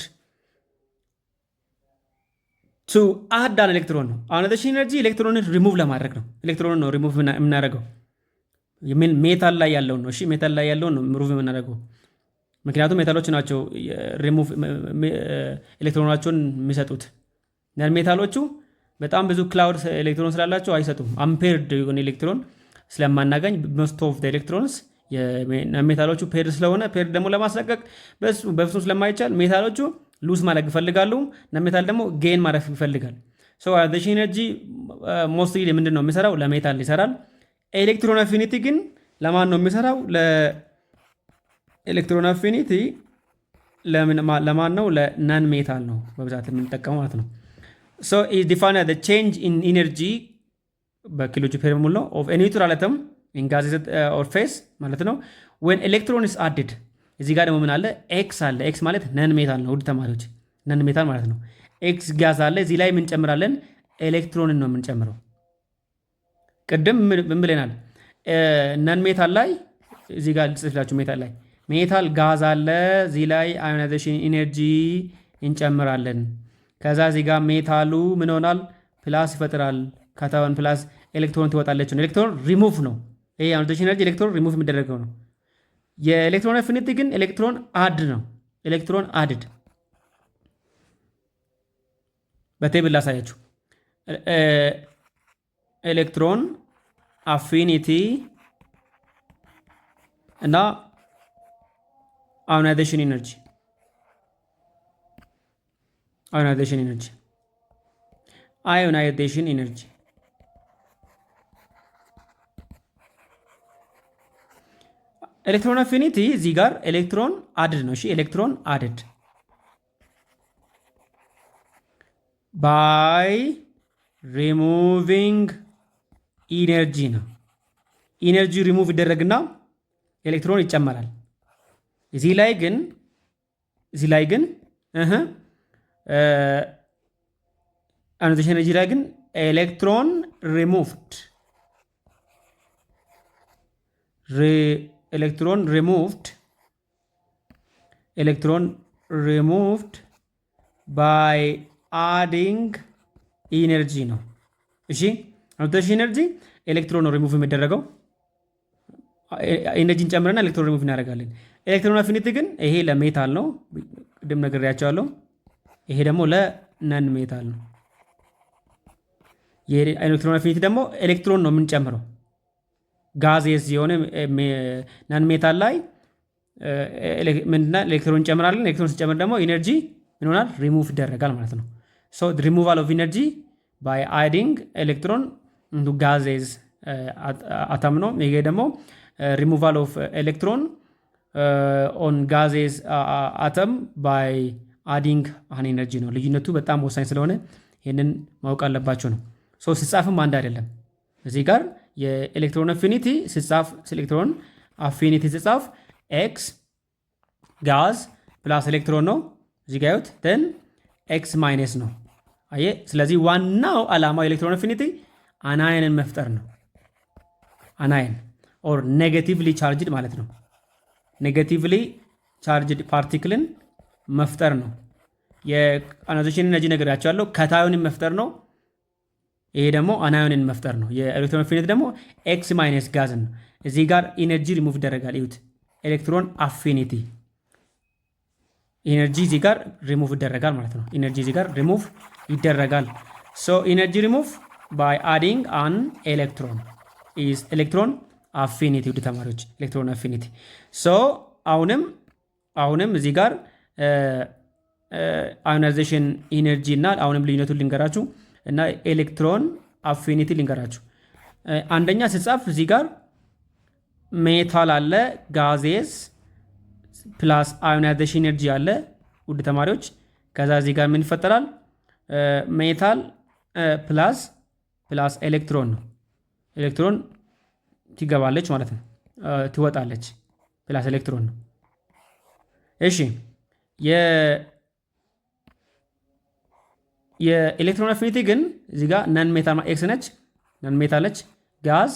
to add an electron ነው። አዮናይዜሽን ኢነርጂ ኤሌክትሮንን ሪሙቭ ለማድረግ ነው። ኤሌክትሮንን ነው ሪሙቭ የምናደርገው ሜታል ላይ ያለውን ነው። እሺ ሜታል ላይ ያለውን ነው ሪሙቭ የምናደርገው፣ ምክንያቱም ሜታሎች ናቸው ሪሙቭ ኤሌክትሮናቸውን የሚሰጡት። ሜታሎቹ በጣም ብዙ ክላውድ ኤሌክትሮን ስላላቸው አይሰጡም። አምፔርድ የሆነ ኤሌክትሮን ስለማናገኝ most of the electrons ሜታሎቹ ፔርድ ስለሆነ ፔርድ ደግሞ ለማስለቀቅ በፍጹም ስለማይቻል ሜታሎቹ ሉዝ ማድረግ ይፈልጋሉ፣ ሜታል ደግሞ ጌን ማድረግ ይፈልጋል። አዮናይዜሽን ኢነርጂ ሞስትሊ ምንድን ነው የሚሰራው? ለሜታል ይሰራል። ኤሌክትሮን አፊኒቲ ግን ለማን ነው የሚሰራው? ለኤሌክትሮን አፊኒቲ ለማን ነው? ለናን ሜታል ነው በብዛት የምንጠቀመው ማለት ነው። ዲፋይን ዘ ቼንጅ ኢን ኢነርጂ በኪሎ ጁል ፐር ሞል ነው ኦፍ ኤ ኒውትራል አተም ኢን ጋዝ ኦር ፌስ ማለት ነው። ዌን ኤሌክትሮን ኢዝ አድድ እዚህ ጋር ደግሞ ምን አለ? ኤክስ አለ። ኤክስ ማለት ነን ሜታል ነው ውድ ተማሪዎች፣ ነን ሜታል ማለት ነው። ኤክስ ጋዝ አለ። እዚህ ላይ ምን ጨምራለን? ኤሌክትሮንን ነው የምንጨምረው። ቅድም ምን ብለናል? ነን ሜታል ላይ እዚህ ጋር ልጽፍላችሁ፣ ሜታል ላይ ሜታል ጋዝ አለ። እዚህ ላይ አዮናይዜሽን ኢነርጂ እንጨምራለን። ከዛ እዚህ ጋር ሜታሉ ምን ሆናል? ፕላስ ይፈጥራል። ካታዮን ፕላስ ኤሌክትሮን ትወጣለች ነው። ኤሌክትሮን ሪሙቭ ነው። ይሄ አዮናይዜሽን ኤነርጂ ኤሌክትሮን ሪሙቭ የሚደረገው ነው። የኤሌክትሮን አፊኒቲ ግን ኤሌክትሮን አድ ነው። ኤሌክትሮን አድድ በቴብል ላሳያችሁ። ኤሌክትሮን አፊኒቲ እና አዮናይዜሽን ኤነርጂ አዮናይዜሽን ኤነርጂ አዮናይዜሽን ኤነርጂ ኤሌክትሮን አፊኒቲ እዚህ ጋር ኤሌክትሮን አድድ ነው። እሺ ኤሌክትሮን አድድ ባይ ሪሙቪንግ ኢነርጂ ነው። ኢነርጂ ሪሙቭ ይደረግና ኤሌክትሮን ይጨመራል። እዚህ ላይ ግን አዮናይዜሽን ኤነርጂ ላይ ግን ኤሌክትሮን ሪሙቭድ ባይ አዲንግ ኢነርጂ ነው። እሺ አዮናይዜሽን ኤነርጂ ኤሌክትሮን ነው ሪሙቭ የሚደረገው። ኤነርጂን ጨምረና ኤሌክትሮን ሪሙቭ እናደርጋለን። ኤሌክትሮን አፊኒቲ ግን ይሄ ለሜታል ነው፣ ቅድም ነግሬያቸዋለሁ። ይሄ ደግሞ ለነን ሜታል ነው። የኤሌክትሮን አፊኒቲ ደግሞ ኤሌክትሮን ነው የምንጨምረው። ጋዜስ የሆነ ነን ሜታል ላይ ምንድነው ኤሌክትሮን እንጨምራለን። ኤሌክትሮን ሲጨምር ደግሞ ኢነርጂ ምን ይሆናል? ሪሙቭ ይደረጋል ማለት ነው። ሶ ሪሙቫል ኦፍ ኢነርጂ ባይ አዲንግ ኤሌክትሮን ኢንቱ ጋዜስ አተም ነው። ይሄ ደግሞ ሪሙቫል ኦፍ ኤሌክትሮን ኦን ጋዜስ አተም ባይ አዲንግ አን ኤነርጂ ነው። ልዩነቱ በጣም ወሳኝ ስለሆነ ይህንን ማወቅ አለባቸው ነው። ሶ ሲጻፍም አንድ አይደለም። እዚህ ጋር የኤሌክትሮን አፊኒቲ ሲጻፍ ኤሌክትሮን አፊኒቲ ሲጻፍ ኤክስ ጋዝ ፕላስ ኤሌክትሮን ነው። እዚህ ጋር ይሁት ደን ኤክስ ማይነስ ነው። አየ ስለዚህ ዋናው ዓላማው ኤሌክትሮን አፊኒቲ አናየንን መፍጠር ነው። አናየን ኦር ኔጌቲቭሊ ቻርጅድ ማለት ነው። ኔጌቲቭሊ ቻርጅድ ፓርቲክልን መፍጠር ነው። የአዮናይዜሽን ኤነርጂ ነግሬያቸዋለሁ። ካታዮንን መፍጠር ነው። ይሄ ደግሞ አናዮንን መፍጠር ነው። የኤሌክትሮን አፊኒቲ ደግሞ ኤክስ ማይነስ ጋዝን ነው። እዚህ ጋር ኢነርጂ ሪሙቭ ይደረጋል። ይሁት ኤሌክትሮን አፊኒቲ ኢነርጂ እዚህ ጋር ሪሙቭ ይደረጋል ማለት ነው። ኢነርጂ እዚህ ጋር ሪሙቭ ይደረጋል። ሶ ኢነርጂ ሪሙቭ ባይ አዲንግ አን ኤሌክትሮን ኢዝ ኤሌክትሮን አፊኒቲ። ውድ ተማሪዎች ኤሌክትሮን አፊኒቲ። ሶ አሁንም እዚህ ጋር አዮናይዜሽን ኢነርጂ እና አሁንም ልዩነቱን ልንገራችሁ እና ኤሌክትሮን አፊኒቲ ልንገራችሁ። አንደኛ ሲጻፍ እዚህ ጋር ሜታል አለ፣ ጋዜስ ፕላስ አዮናይዜሽን ኤነርጂ አለ። ውድ ተማሪዎች ከዛ እዚህ ጋር ምን ይፈጠራል? ሜታል ፕላስ ኤሌክትሮን ነው። ኤሌክትሮን ትገባለች ማለት ነው፣ ትወጣለች። ፕላስ ኤሌክትሮን ነው። እሺ የኤሌክትሮን አፊኒቲ ግን እዚህ ጋር ነን ሜታል ኤክስ ነች፣ ነን ሜታል ነች። ጋዝ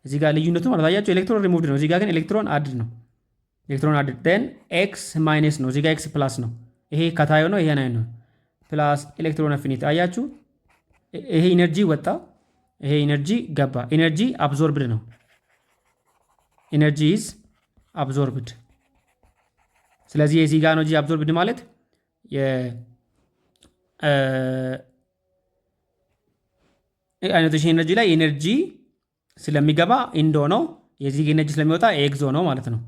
እዚህ ጋር ልዩነቱ ማለት አያችሁ፣ ኤሌክትሮን ሪሙቭድ ነው። እዚህ ጋር ግን ኤሌክትሮን አድድ ነው። ኤሌክትሮን አድድ ደን ኤክስ ማይነስ ነው። እዚህ ጋር ኤክስ ፕላስ ነው። ይሄ ካታዮ ነው፣ ይሄ ናይን ነው። ፕላስ ኤሌክትሮን አፊኒቲ አያችሁ፣ ይሄ ኢነርጂ ወጣ፣ ይሄ ኢነርጂ ገባ። ኢነርጂ አብዞርብድ ነው። ኢነርጂ ኢዝ አብዞርብድ። ስለዚህ የዚህ ጋር ነው እንጂ አብዞርብድ ማለት አዮናይዜሽን ኤነርጂ ላይ ኤነርጂ ስለሚገባ ኢንዶ ነው፣ የዚህ ኤነርጂ ስለሚወጣ ኤግዞ ነው ማለት ነው።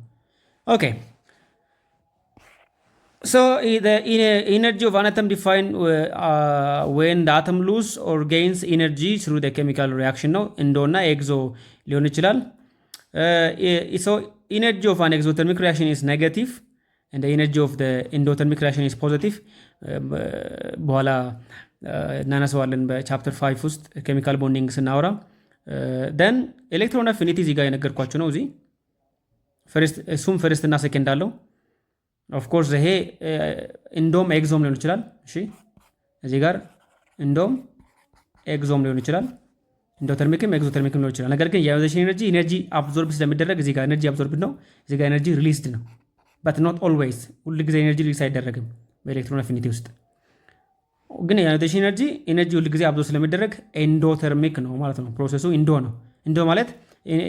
ኦኬ ሶ the energy of an atom defined when the atom lose or gains energy through the chemical reaction ነው። ኢንዶ እና ኤግዞ ሊሆን ይችላል። so energy of an exothermic reaction is negative and the energy of the endothermic reaction is positive። በኋላ እናነሳዋለን በቻፕተር 5 ውስጥ ኬሚካል ቦንዲንግ ስናወራ። ደን ኤሌክትሮን አፊኒቲ እዚህ ጋር የነገርኳችሁ ነው። እዚህ እሱም ፈርስት እና ሴከንድ አለው። ኦፍኮርስ ይሄ ኢንዶም ኤግዞም ሊሆን ይችላል። እሺ እዚህ ጋር ኢንዶም ኤግዞም ሊሆን ይችላል። ኢንዶተርሚክም ኤግዞተርሚክም ሊሆን ይችላል። ነገር ግን የአዮናይዜሽን ኤነርጂ አብዞርብ ስለሚደረግ እዚህ ጋር ኤነርጂ አብዞርብ ነው፣ እዚህ ጋር ኤነርጂ ሪሊዝድ ነው። በት ኖት ኦልዌይስ፣ ሁሉ ጊዜ ኤነርጂ ሪሊዝ አይደረግም በኤሌክትሮን አፊኒቲ ውስጥ። ግን የአዮናይዜሽን ኤነርጂ ሁል ጊዜ አብዞ ስለሚደረግ ኤንዶተርሚክ ነው ማለት ነው። ፕሮሰሱ ኢንዶ ነው። ኢንዶ ማለት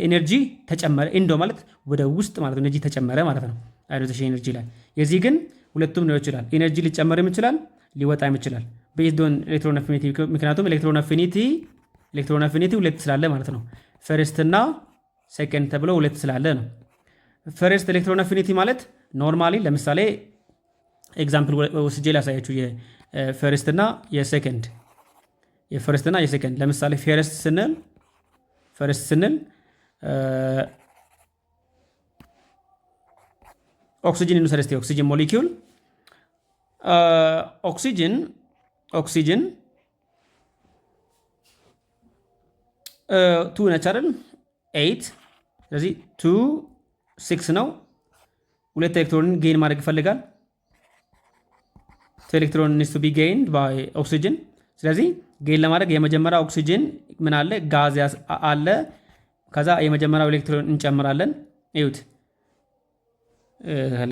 ኤነርጂ ተጨመረ፣ ኢንዶ ማለት ወደ ውስጥ ማለት ነው። ኤነርጂ ተጨመረ ማለት ነው አዮናይዜሽን ኤነርጂ ላይ። የዚህ ግን ሁለቱም ሊሆን ይችላል። ኤነርጂ ሊጨመርም ይችላል፣ ሊወጣም ይችላል ቤዝድ ኦን ኤሌክትሮን አፊኒቲ። ምክንያቱም ኤሌክትሮን አፊኒቲ ሁለት ስላለ ማለት ነው። ፈርስት እና ሴከንድ ተብሎ ሁለት ስላለ ነው። ፈርስት ኤሌክትሮን አፊኒቲ ማለት ኖርማሊ ለምሳሌ ኤግዛምፕል ወስጄ ላሳያችሁ የፈርስት እና የሴከንድ ለምሳሌ ፈርስት ስንል ኦክሲጅን እንውሰድ እስቲ። ኦክሲጅን ሞሊኪውል ኦክሲጅን ቱ ነች አይደል? 8 ስለዚህ 2 6 ነው። ሁለት ኤሌክትሮንን ጌን ማድረግ ይፈልጋል። ኤሌክትሮን ኒድስ ቱ ቢ ጌይንድ ባይ ኦክሲጅን። ስለዚህ ጌን ለማድረግ የመጀመሪያ ኦክሲጅን ምን አለ? ጋዝ አለ። ከዛ የመጀመሪያው ኤሌክትሮን እንጨምራለን። እዩት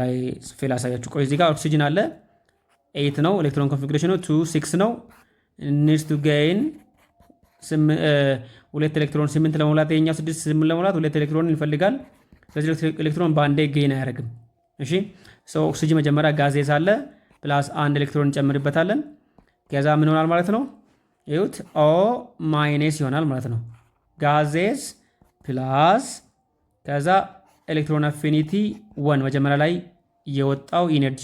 ላይ ፌል አሳያችሁ። ቆይ እዚህ ጋር ኦክሲጅን አለ 8 ነው ኤሌክትሮን ኮንፊግሬሽኑ 2 6 ነው። ኒድስ ቱ ጌይን ሁለት ኤሌክትሮን 8 ለመሙላት የኛው 6 8 ለመሙላት ሁለት ኤሌክትሮን ይፈልጋል። ስለዚህ ኤሌክትሮን በአንዴ ጌን አያደርግም። እሺ ኦክሲጅን መጀመሪያ ጋዜስ አለ ፕላስ አንድ ኤሌክትሮን እንጨምርበታለን። ከዛ ምን ይሆናል ማለት ነው? ይሁት ኦ ማይነስ ይሆናል ማለት ነው። ጋዜስ ፕላስ ከዛ ኤሌክትሮን አፊኒቲ 1 መጀመሪያ ላይ የወጣው ኢነርጂ።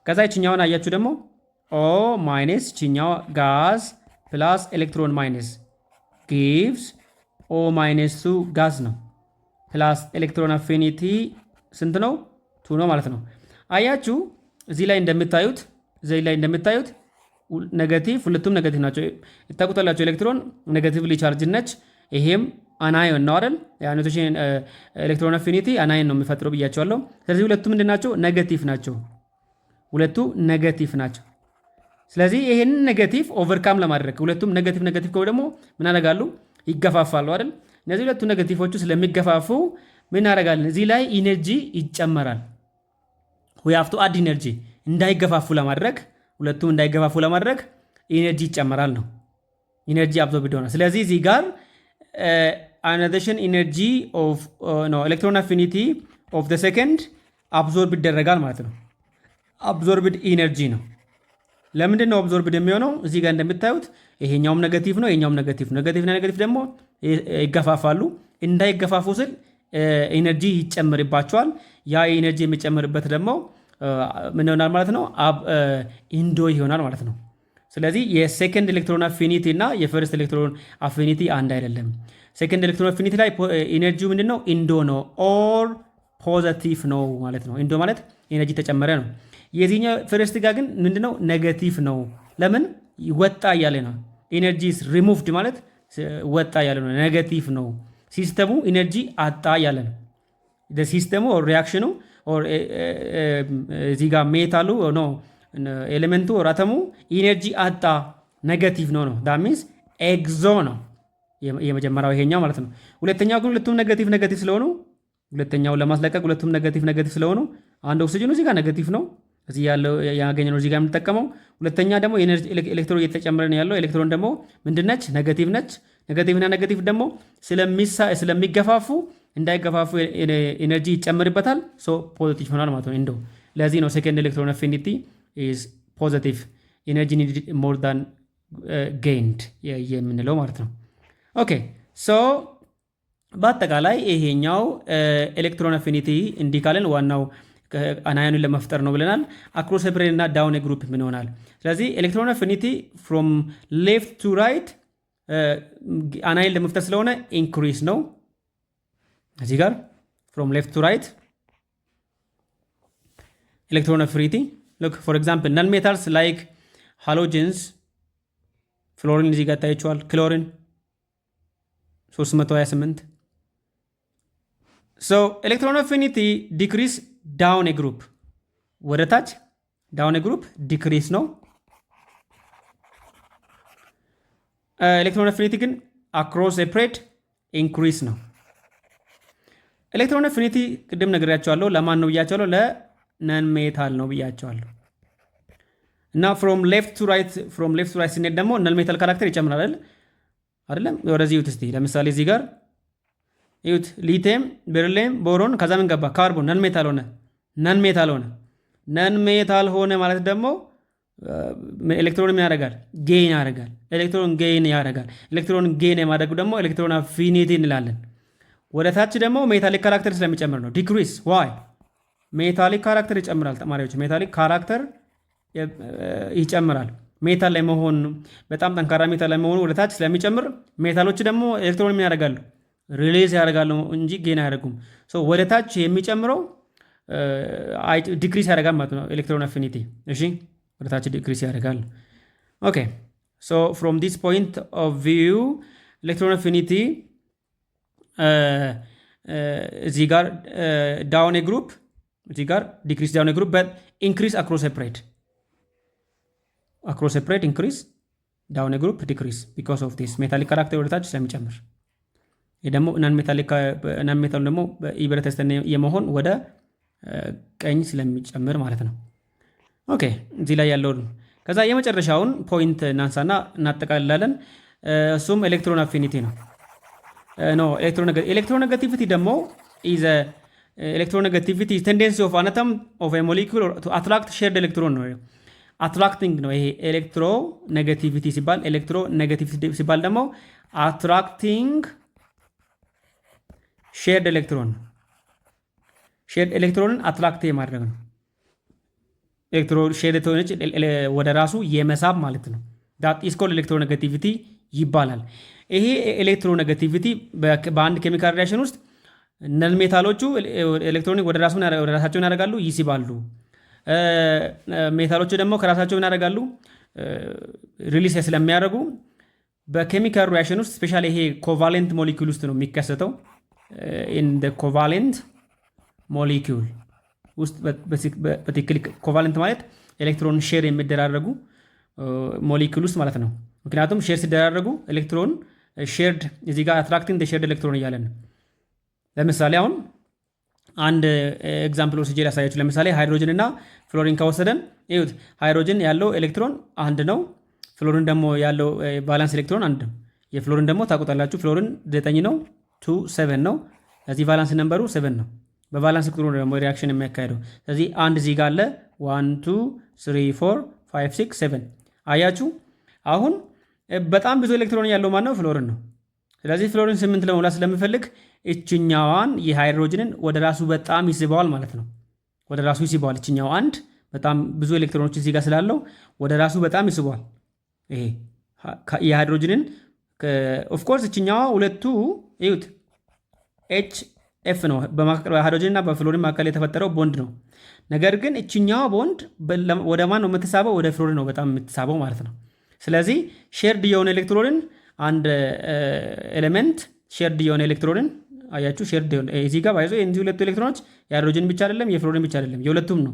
ከዛ ይችኛውን አያችሁ ደግሞ ኦ ማይነስ ችኛው ጋዝ ፕላስ ኤሌክትሮን ማይነስ ጊቭስ ኦ ማይነስ 2 ጋዝ ነው ፕላስ ኤሌክትሮን አፊኒቲ ስንት ነው? 2 ነው ማለት ነው። አያችሁ እዚህ ላይ እንደምታዩት ኔጋቲቭ ሁለቱም ኔጋቲቭ ናቸው። ይታቁታላችሁ ኤሌክትሮን ኔጋቲቭሊ ቻርጅ ነች። ይሄም አናዮን ነው አይደል? የአዮናይዜሽን ኤሌክትሮን አፊኒቲ አናዮን ነው የሚፈጥረው ብያቸዋለሁ። ስለዚህ ሁለቱ ምንድን ናቸው? ኔጋቲቭ ናቸው። ሁለቱ ኔጋቲቭ ናቸው። ስለዚህ ይሄንን ኔጋቲቭ ኦቨርካም ለማድረግ ሁለቱም ኔጋቲቭ ከሆነ ደግሞ ምን ያደርጋሉ? ይገፋፋሉ አይደል? እነዚህ ሁለቱ ኔጋቲቮቹ ስለሚገፋፉ ምን ያደርጋለን? እዚህ ላይ ኢነርጂ ይጨመራል። we have to add energy እንዳይገፋፉ ለማድረግ ሁለቱም እንዳይገፋፉ ለማድረግ ኢነርጂ ይጨመራል ነው። ኢነርጂ አብዞርብድ ሆነ። ስለዚህ እዚህ ጋር አዮናይዜሽን ኢነርጂ ኦፍ ኤሌክትሮን አፊኒቲ ኦፍ ዘ ሴከንድ አብዞርብ ይደረጋል ማለት ነው። አብዞርብድ ኢነርጂ ነው። ለምንድን ነው አብዞርብድ የሚሆነው? እዚህ ጋር እንደምታዩት ይሄኛውም ኔጋቲቭ ነው፣ ይሄኛውም ኔጋቲቭ ነው። ኔጋቲቭና ኔጋቲቭ ደግሞ ይገፋፋሉ። እንዳይገፋፉ ስል ኢነርጂ ይጨምርባቸዋል። ያ ኢነርጂ የሚጨምርበት ደግሞ ምን ይሆናል ማለት ነው? ኢንዶ ይሆናል ማለት ነው። ስለዚህ የሴከንድ ኤሌክትሮን አፊኒቲ እና የፈርስት ኤሌክትሮን አፊኒቲ አንድ አይደለም። ሴከንድ ኤሌክትሮን አፊኒቲ ላይ ኢነርጂው ምንድነው? ኢንዶ ነው ኦር ፖዘቲቭ ነው ማለት ነው። ኢንዶ ማለት ኢነርጂ ተጨመረ ነው። የዚህኛው ፈርስት ጋር ግን ምንድነው? ኔጋቲቭ ነው። ለምን? ወጣ እያለ ነው። ኢነርጂ ሪሙቭድ ማለት ወጣ እያለ ነው። ኔጋቲቭ ነው። ሲስተሙ ኢነርጂ አጣ እያለ ነው። ሲስተሙ ሪያክሽኑ እዚህ ጋር ሜታሉ ነው ኤሌመንቱ አተሙ ኢነርጂ አጣ ኔጋቲቭ ነው ነው ዳት ሚንስ ኤግዞ ነው የመጀመሪያው ይሄኛው ማለት ነው። ሁለተኛው ግን ሁለቱም ኔጋቲቭ ስለሆኑ ሁለተኛውን ለማስለቀቅ ሁለቱም ኔጋቲቭ ስለሆኑ አንድ ኦክሲጅኑ እዚህ ጋር ኔጋቲቭ ነው እዚህ ያለው ያገኘነው እዚህ ጋር የምንጠቀመው። ሁለተኛ ደግሞ ኤሌክትሮን እየተጨመረ ነው ያለው። ኤሌክትሮን ደግሞ ምንድነች? ኔጋቲቭ ነች። ኔጋቲቭና ኔጋቲቭ ደግሞ ስለሚገፋፉ እንዳይገፋፉ ኤነርጂ ይጨምርበታል። ሶ ፖዚቲቭ ሆናል ማለት ነው ኢንዶ። ለዚህ ነው ሴከንድ ኤሌክትሮን አፊኒቲ ኢዝ ፖዚቲቭ ኤነርጂ ኒድ ሞር ዳን ጌይንድ የምንለው ማለት ነው። ኦኬ ሶ በአጠቃላይ ይሄኛው ኤሌክትሮን አፊኒቲ እንዲህ ካለን ዋናው አናዮንን ለመፍጠር ነው ብለናል። አክሮስ ሴፐሬት እና ዳውን ግሩፕ ምን ይሆናል? ስለዚህ ኤሌክትሮን አፊኒቲ ፍሮም ሌፍት ቱ ራይት አናዮን ለመፍጠር ስለሆነ ኢንክሪስ ነው። እዚህ ጋር ፍሮም ሌፍት ቱ ራይት ኤሌክትሮን አፊኒቲ ሉክ ፎር ኤግዛምፕል ነን ሜታልስ ላይክ ሃሎጀንስ ፍሎሪን እዚህ ጋር ታያችኋል። ክሎሪን 328 ሶ ኤሌክትሮን አፊኒቲ ዲክሪስ ዳውን ግሩፕ ወደ ታች ዳውን ግሩፕ ዲክሪስ ነው። ኤሌክትሮን አፊኒቲ ግን አክሮስ ሴፐሬት ኢንክሪስ ነው። ኤሌክትሮን አፊኒቲ ቅድም ነግሬያቸዋለሁ። ለማን ነው ብያቸዋለሁ? ለነን ሜታል ነው ብያቸዋለሁ። እና ፍሮም ሌፍት ቱ ራይት ስንሄድ ደግሞ ነን ሜታል ካራክተር ይጨምራል አይደለም? ወደዚህ እዩት እስቲ። ለምሳሌ እዚህ ጋር እዩት፣ ሊቲየም፣ ቤሪሊየም፣ ቦሮን ከዛ ምን ገባ? ካርቦን። ነን ሜታል ሆነ። ነን ሜታል ሆነ ማለት ደግሞ ኤሌክትሮን ምን ያደርጋል? ጌን ያደርጋል። ኤሌክትሮን ጌን የማድረጉ ደግሞ ኤሌክትሮን አፊኒቲ እንላለን። ወደ ታች ደግሞ ሜታሊክ ካራክተር ስለሚጨምር ነው። ዲክሪስ ዋይ ሜታሊክ ካራክተር ይጨምራል። ተማሪዎች ሜታሊክ ካራክተር ይጨምራል። ሜታል ላይ መሆን በጣም ጠንካራ ሜታል ላይ መሆኑ ወደ ታች ስለሚጨምር ሜታሎች ደግሞ ኤሌክትሮን ምን ያደርጋሉ? ሪሊዝ ያደርጋሉ እንጂ ጌን አያደርጉም። ወደ ታች የሚጨምረው ዲክሪስ ያደርጋል ማለት ነው ኤሌክትሮን አፊኒቲ። እሺ ወደ ታች ዲክሪስ ያደርጋል። ኦኬ ሶ ፍሮም ዲስ ፖይንት ኦፍ ቪው ኤሌክትሮን አፊኒቲ እዚህ ጋር ዳውን ግሩፕ እዚህ ጋር ዲክሪስ ዳውን ግሩፕ በት ኢንክሪስ አክሮስ ሴፕሬት ኢንክሪስ ዳውን ግሩፕ ዲክሪስ ቢኮዝ ኦፍ ዲስ ሜታሊክ ካራክተር ወደ ታች ስለሚጨምር። ይህ ደግሞ ናን ሜታል ደግሞ ኢብረተስተን የመሆን ወደ ቀኝ ስለሚጨምር ማለት ነው። ኦኬ እዚህ ላይ ያለውን ከዛ የመጨረሻውን ፖይንት እናንሳና እናጠቃልላለን። እሱም ኤሌክትሮን አፊኒቲ ነው። ኤሌክትሮኔጋቲቪቲ ደግሞ ኤሌክትሮኔጋቲቪቲ ቴንደንሲ ኦፍ አን አተም ኦፍ ኤ ሞሊኩል ቱ አትራክት ሼርድ ኤሌክትሮን ነው። አትራክቲንግ ነው ይሄ ኤሌክትሮኔጋቲቪቲ ሲባል ደግሞ አትራክቲንግ ሼርድ ኤሌክትሮንን አትራክት የማድረግ ነው። ሼርድ ሆነች ወደ ራሱ የመሳብ ማለት ነው። ዳት ኢዝ ኮልድ ኤሌክትሮኔጋቲቪቲ ይባላል። ይሄ ኤሌክትሮኔጋቲቪቲ በአንድ ኬሚካል ሪአክሽን ውስጥ ነን ሜታሎቹ ኤሌክትሮኒክ ወደ ራሳቸው ያደርጋሉ፣ ይስባሉ። ሜታሎቹ ደግሞ ከራሳቸው ያደርጋሉ፣ ሪሊስ ስለሚያደርጉ በኬሚካል ሪአክሽን ውስጥ ስፔሻሊ ይሄ ኮቫሌንት ሞሊኪውል ውስጥ ነው የሚከሰተው። ኢን ዘ ኮቫሌንት ሞሊኪውል ውስጥ በትክክል ኮቫሌንት ማለት ኤሌክትሮን ሼር የሚደራረጉ ሞሊኪውል ውስጥ ማለት ነው። ምክንያቱም ሼር ሲደራረጉ ኤሌክትሮን ሼርድ እዚህ ጋር አትራክቲንግ ሼርድ ኤሌክትሮን እያለን ነው። ለምሳሌ አሁን አንድ ኤግዛምፕል ወስጄ ላሳያችሁ። ለምሳሌ ሃይድሮጅን እና ፍሎሪን ከወሰደን ይሁት ሃይድሮጅን ያለው ኤሌክትሮን አንድ ነው። ፍሎሪን ደግሞ ያለው ቫላንስ ኤሌክትሮን አንድ ነው። የፍሎሪን ደግሞ ታውቁታላችሁ። ፍሎሪን 9 ነው፣ 2 7 ነው። ስለዚህ ቫላንስ ነምበሩ 7 ነው። በቫላንስ ቁጥሩ ደግሞ ሪአክሽን የሚያካሄደው። ስለዚህ አንድ እዚህ ጋር አለ 1 2 3 4 5 6 7 አያችሁ። አሁን በጣም ብዙ ኤሌክትሮን ያለው ማን ነው? ፍሎሪን ነው። ስለዚህ ፍሎሪን 8 ለመሙላት ስለምፈልግ እችኛዋን የሃይድሮጅንን ወደ ራሱ በጣም ይስበዋል ማለት ነው። ወደ ራሱ ይስበዋል። እችኛው አንድ በጣም ብዙ ኤሌክትሮኖች እዚህ ጋር ስላለው ወደ ራሱ በጣም ይስበዋል። ይሄ የሃይድሮጅንን ኦፍኮርስ እችኛዋ ሁለቱ ይዩት ኤች ኤፍ ነው። በሃይድሮጅን እና በፍሎሪን መካከል የተፈጠረው ቦንድ ነው። ነገር ግን እችኛዋ ቦንድ ወደ ማን ነው የምትሳበው? ወደ ፍሎሪን ነው በጣም የምትሳበው ማለት ነው። ስለዚህ ሼርድ የሆነ ኤሌክትሮንን አንድ ኤሌመንት ሼርድ የሆነ ኤሌክትሮንን አያችሁ። ሼርድ እዚህ ጋር ባይዞ እነዚህ ሁለቱ ኤሌክትሮኖች የሃይድሮጅን ብቻ አይደለም የፍሎሪን ብቻ አይደለም የሁለቱም ነው።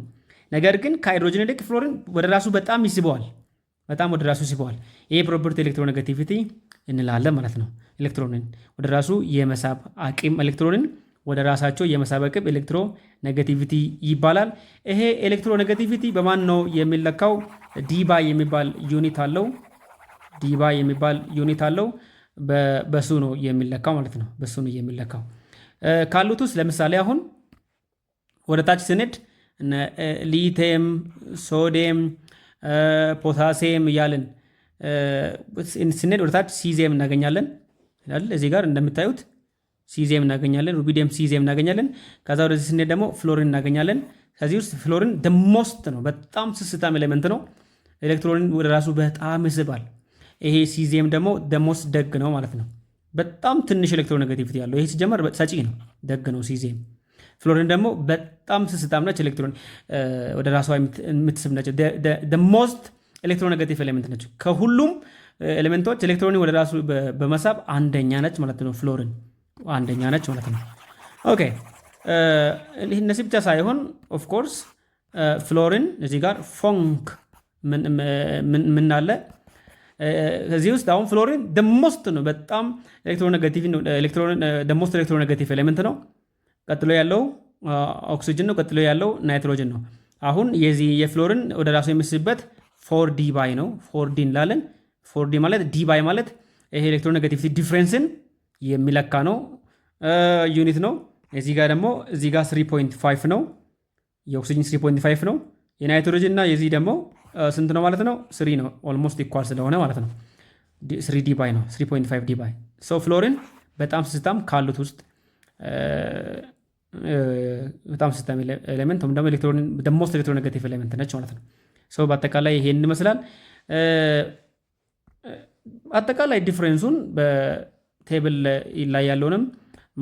ነገር ግን ከሃይድሮጅን ይልቅ ፍሎሪን ወደ ራሱ በጣም ይስበዋል፣ በጣም ወደ ራሱ ይስበዋል። ይሄ ፕሮፐርቲ ኤሌክትሮኔጋቲቪቲ እንላለን ማለት ነው። ኤሌክትሮንን ወደ ራሱ የመሳብ አቅም ኤሌክትሮንን ወደ ራሳቸው የመሳብ አቅም ኤሌክትሮኔጋቲቪቲ ይባላል። ይሄ ኤሌክትሮኔጋቲቪቲ በማን ነው የሚለካው? ዲባ የሚባል ዩኒት አለው። በሱ ነው የሚለካው ማለት ነው። በሱ ነው የሚለካው። ካሉት ውስጥ ለምሳሌ አሁን ወደ ታች ስንሄድ ሊቲየም፣ ሶዲየም፣ ፖታሲየም እያልን ስንሄድ ወደ ታች ሲዚየም እናገኛለን። እዚህ ጋር እንደምታዩት ሲዚየም እናገኛለን፣ ሩቢዲየም ሲዚየም እናገኛለን። ከዛ ወደዚህ ስንሄድ ደግሞ ፍሎሪን እናገኛለን። ከዚህ ውስጥ ፍሎሪን ደሞስት ነው፣ በጣም ስስታም ኤሌመንት ነው። ኤሌክትሮንን ወደ ራሱ በጣም ይስባል። ይሄ ሲዚየም ደግሞ ደሞስት ደግ ነው ማለት ነው። በጣም ትንሽ ኤሌክትሮኔጋቲቪቲ ያለው ይሄ ሲጀመር ሰጪ ነው፣ ደግ ነው ሲዚየም። ፍሎሪን ደግሞ በጣም ስስታም ነች፣ ኤሌክትሮን ወደ ራሷ የምትስብ ነች። ደሞስት ኤሌክትሮኔጋቲቭ ኤሌመንት ነች። ከሁሉም ኤሌመንቶች ኤሌክትሮንን ወደ ራሱ በመሳብ አንደኛ ነች ማለት ነው። ፍሎሪን አንደኛ ነች ማለት ነው። ኦኬ እነዚህ ብቻ ሳይሆን ኦፍኮርስ ፍሎሪን እዚህ ጋር ፎንክ ምን አለ ከዚህ ውስጥ አሁን ፍሎሪን ደሞስት ነው፣ በጣም ደሞስት ኤሌክትሮኔጋቲቭ ኤሌመንት ነው። ቀጥሎ ያለው ኦክሲጅን ነው። ቀጥሎ ያለው ናይትሮጅን ነው። አሁን የዚህ የፍሎሪን ወደ ራሱ የሚስብበት 4 ዲ ባይ ነው። 4 ዲ እንላለን። 4 ዲ ማለት ዲ ባይ ማለት ይሄ ኤሌክትሮኔጋቲቪቲ ዲፍረንስን የሚለካ ነው ዩኒት ነው። እዚህ ጋር ደግሞ እዚህ ጋር 3.5 ነው። የኦክሲጅን 3.5 ነው። የናይትሮጅን እና የዚህ ደግሞ ስንት ነው ማለት ነው? 3 ነው። ኦልሞስት ኢኳል ስለሆነ ማለት ነው 3 ዲ ባይ ነው። 3.5 ዲ ባይ። ሶ ፍሎሪን በጣም ስስታም ካሉት ውስጥ በጣም ስስታም ኤሌመንት ወይም ደግሞ ሞስት ኤሌክትሮኔጋቲቭ ኤሌመንት ነች ማለት ነው። ሶ በአጠቃላይ ይሄን ይመስላል። አጠቃላይ ዲፍረንሱን በቴብል ላይ ያለውንም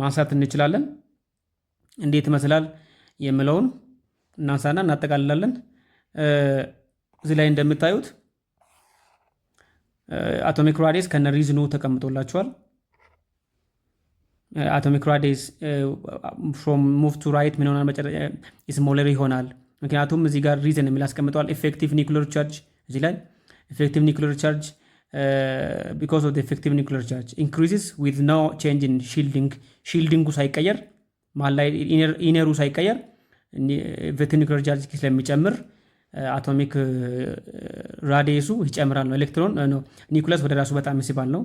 ማንሳት እንችላለን። እንዴት ይመስላል የምለውን እናንሳና እናጠቃልላለን። እዚህ ላይ እንደምታዩት አቶሚክ ራዲየስ ከነ ሪዝኑ ተቀምጦላችኋል። አቶሚክ ራዲየስ ፍሮም ሙቭ ቱ ራይት ምን ሆናል? መጨረሻ ስሞለር ይሆናል። ምክንያቱም እዚህ ጋር ሪዝን የሚል አስቀምጠዋል። ኢፌክቲቭ ኒውክሊየር ቻርጅ እዚህ ላይ ኢፌክቲቭ ኒውክሊየር ቻርጅ ቢኮዝ ኦፍ ኢፌክቲቭ ኒውክሊየር ቻርጅ ኢንክሪዝስ ዊዝ ኖ ቼንጅ ኢን ሺልዲንግ። ሺልዲንጉ ሳይቀየር ላይ ኢነሩ ሳይቀየር ኢፌክቲቭ ኒውክሊየር ቻርጅ ስለሚጨምር አቶሚክ ራዲየሱ ይጨምራል ነው። ኤሌክትሮን ነው ኒውክለስ ወደ ራሱ በጣም ይስባል ነው።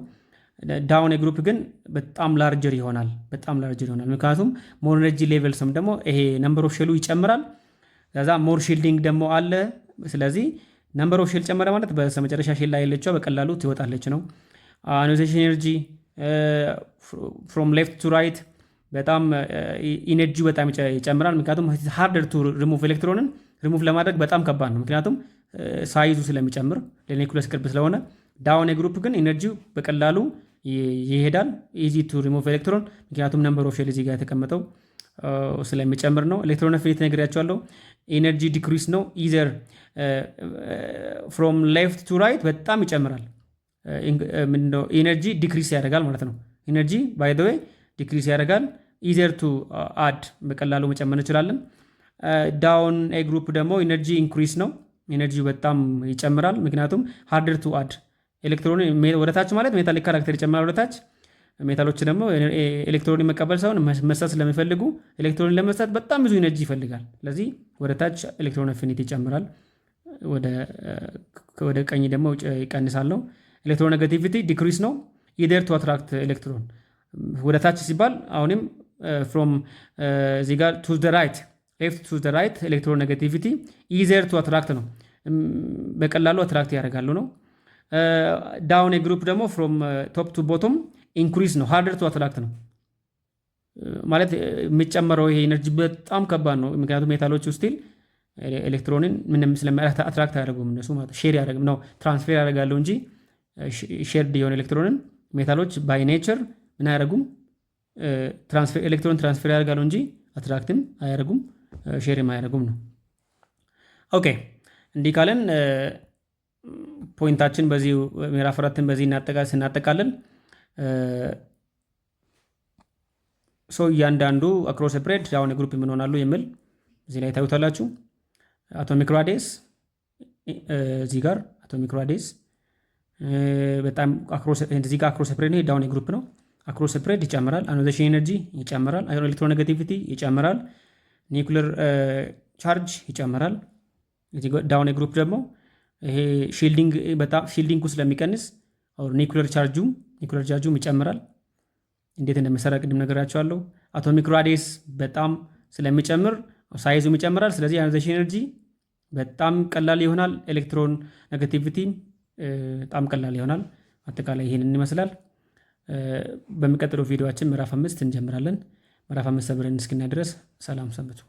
ዳውን ግሩፕ ግን በጣም ላርጀር ይሆናል። ምክንያቱም ሞር ኤነርጂ ሌቨል ስም ደግሞ ይሄ ነምበር ኦፍ ሼሉ ይጨምራል። ከዛ ሞር ሺልዲንግ ደግሞ አለ። ስለዚህ ነምበር ኦፍ ሼል ጨመረ ማለት በመጨረሻ ሼል ላይ ያለችው በቀላሉ ትወጣለች ነው። አዮናይዜሽን ኤነርጂ ፍሮም ሌፍት ቱ ራይት በጣም ኢነርጂ በጣም ይጨምራል። ምክንያቱም ሃርደር ቱ ሪሙቭ ኤሌክትሮንን ሪሙቭ ለማድረግ በጣም ከባድ ነው። ምክንያቱም ሳይዙ ስለሚጨምር ለኒውክለስ ቅርብ ስለሆነ። ዳውን ግሩፕ ግን ኢነርጂ በቀላሉ ይሄዳል። ኢዚ ቱ ሪሙቭ ኤሌክትሮን ምክንያቱም ነምበር ኦፍ ሼል እዚህ ጋር የተቀመጠው ስለሚጨምር ነው። ኤሌክትሮን ፊት ነግሬያቸዋለሁ። ኢነርጂ ዲክሪስ ነው። ኢዘር ፍሮም ሌፍት ቱ ራይት በጣም ይጨምራል። ኢነርጂ ዲክሪስ ያደርጋል ማለት ነው። ኢነርጂ ባይ ዘ ዌይ ዲክሪስ ያደርጋል። ኢዘር ቱ አድ በቀላሉ መጨመር እንችላለን። ዳውን ግሩፕ ደግሞ ኢነርጂ ኢንክሪስ ነው። ኢነርጂ በጣም ይጨምራል። ምክንያቱም ሃርደር ቱ አድ ኤሌክትሮን ወደታች ማለት ሜታሊክ ካራክተር ይጨምራል ወደታች። ሜታሎች ደግሞ ኤሌክትሮን መቀበል ሳይሆን መስጠት ስለሚፈልጉ ኤሌክትሮን ለመስጠት በጣም ብዙ ኢነርጂ ይፈልጋል። ስለዚህ ወደታች ኤሌክትሮን አፊኒቲ ይጨምራል፣ ወደ ቀኝ ደግሞ ይቀንሳል ነው። ኤሌክትሮኔጋቲቪቲ ዲክሪስ ነው። ኢደር ቱ አትራክት ኤሌክትሮን ወደታች ሲባል አሁንም ፍሮም እዚህ ጋር ቱ ዘ ራይት ሌፍት ቱ ዘ ራይት ኤሌክትሮኔጋቲቪቲ ኢዘር ቱ አትራክት ነው። በቀላሉ አትራክት ያደርጋሉ ነው። ዳውን ግሩፕ ደግሞ ፍሮም ቶፕ ቱ ቦቶም ኢንክሪስ ነው። ሃርደር ቱ አትራክት ነው ማለት የሚጨመረው ይሄ ኢነርጂ በጣም ከባድ ነው። ምክንያቱም ሜታሎች ስቲል ኤሌክትሮንን ምንም አትራክት አያደርጉም እነሱ ማለት ሼር ያደርግም ነው ትራንስፌር ያደርጋሉ እንጂ ሼርድ የሆነ ኤሌክትሮንን ሜታሎች ባይ ኔቸር ምን አያደርጉም ኤሌክትሮን ትራንስፌር ያደርጋሉ እንጂ አትራክትም አያደርጉም ሼርም አያደርጉም ነው። ኦኬ እንዲህ ካለን ፖይንታችን በዚህ ምዕራፍ 4ን በዚህ ስናጠቃለን እያንዳንዱ አክሮስ ፕሬድ ዳውን ግሩፕ ምን ሆናሉ የሚል እዚህ ላይ ታዩታላችሁ። አቶሚክ ራዲየስ እዚህ ጋር አቶሚክ ራዲየስ በጣም እዚህ ጋር አክሮስ ፕሬድ ነው። ዳውን ግሩፕ ነው። አክሮስ ፕሬድ ይጨምራል። አዮናይዜሽን ኤነርጂ ይጨምራል። ኤሌክትሮኔጋቲቪቲ ይጨምራል። ኒውክሊየር ቻርጅ ይጨምራል። እዚህ ዳውን ግሩፕ ደግሞ ይሄ ሺልዲንጉ ስለሚቀንስ ኒውክሊየር ቻርጁም ይጨምራል። እንዴት እንደሚሰራ ቅድም ነገራቸዋለሁ። አቶሚክ ራዲየስ በጣም ስለሚጨምር ሳይዙም ይጨምራል። ስለዚህ አዮናይዜሽን ኤነርጂ በጣም ቀላል ይሆናል። ኤሌክትሮን ኔጋቲቪቲ በጣም ቀላል ይሆናል። አጠቃላይ ይሄንን ይመስላል። በሚቀጥለው ቪዲዮአችን ምዕራፍ 5 እንጀምራለን። ምዕራፍ 5 ሰብረን እስክናይ ድረስ ሰላም ሰንብቱ።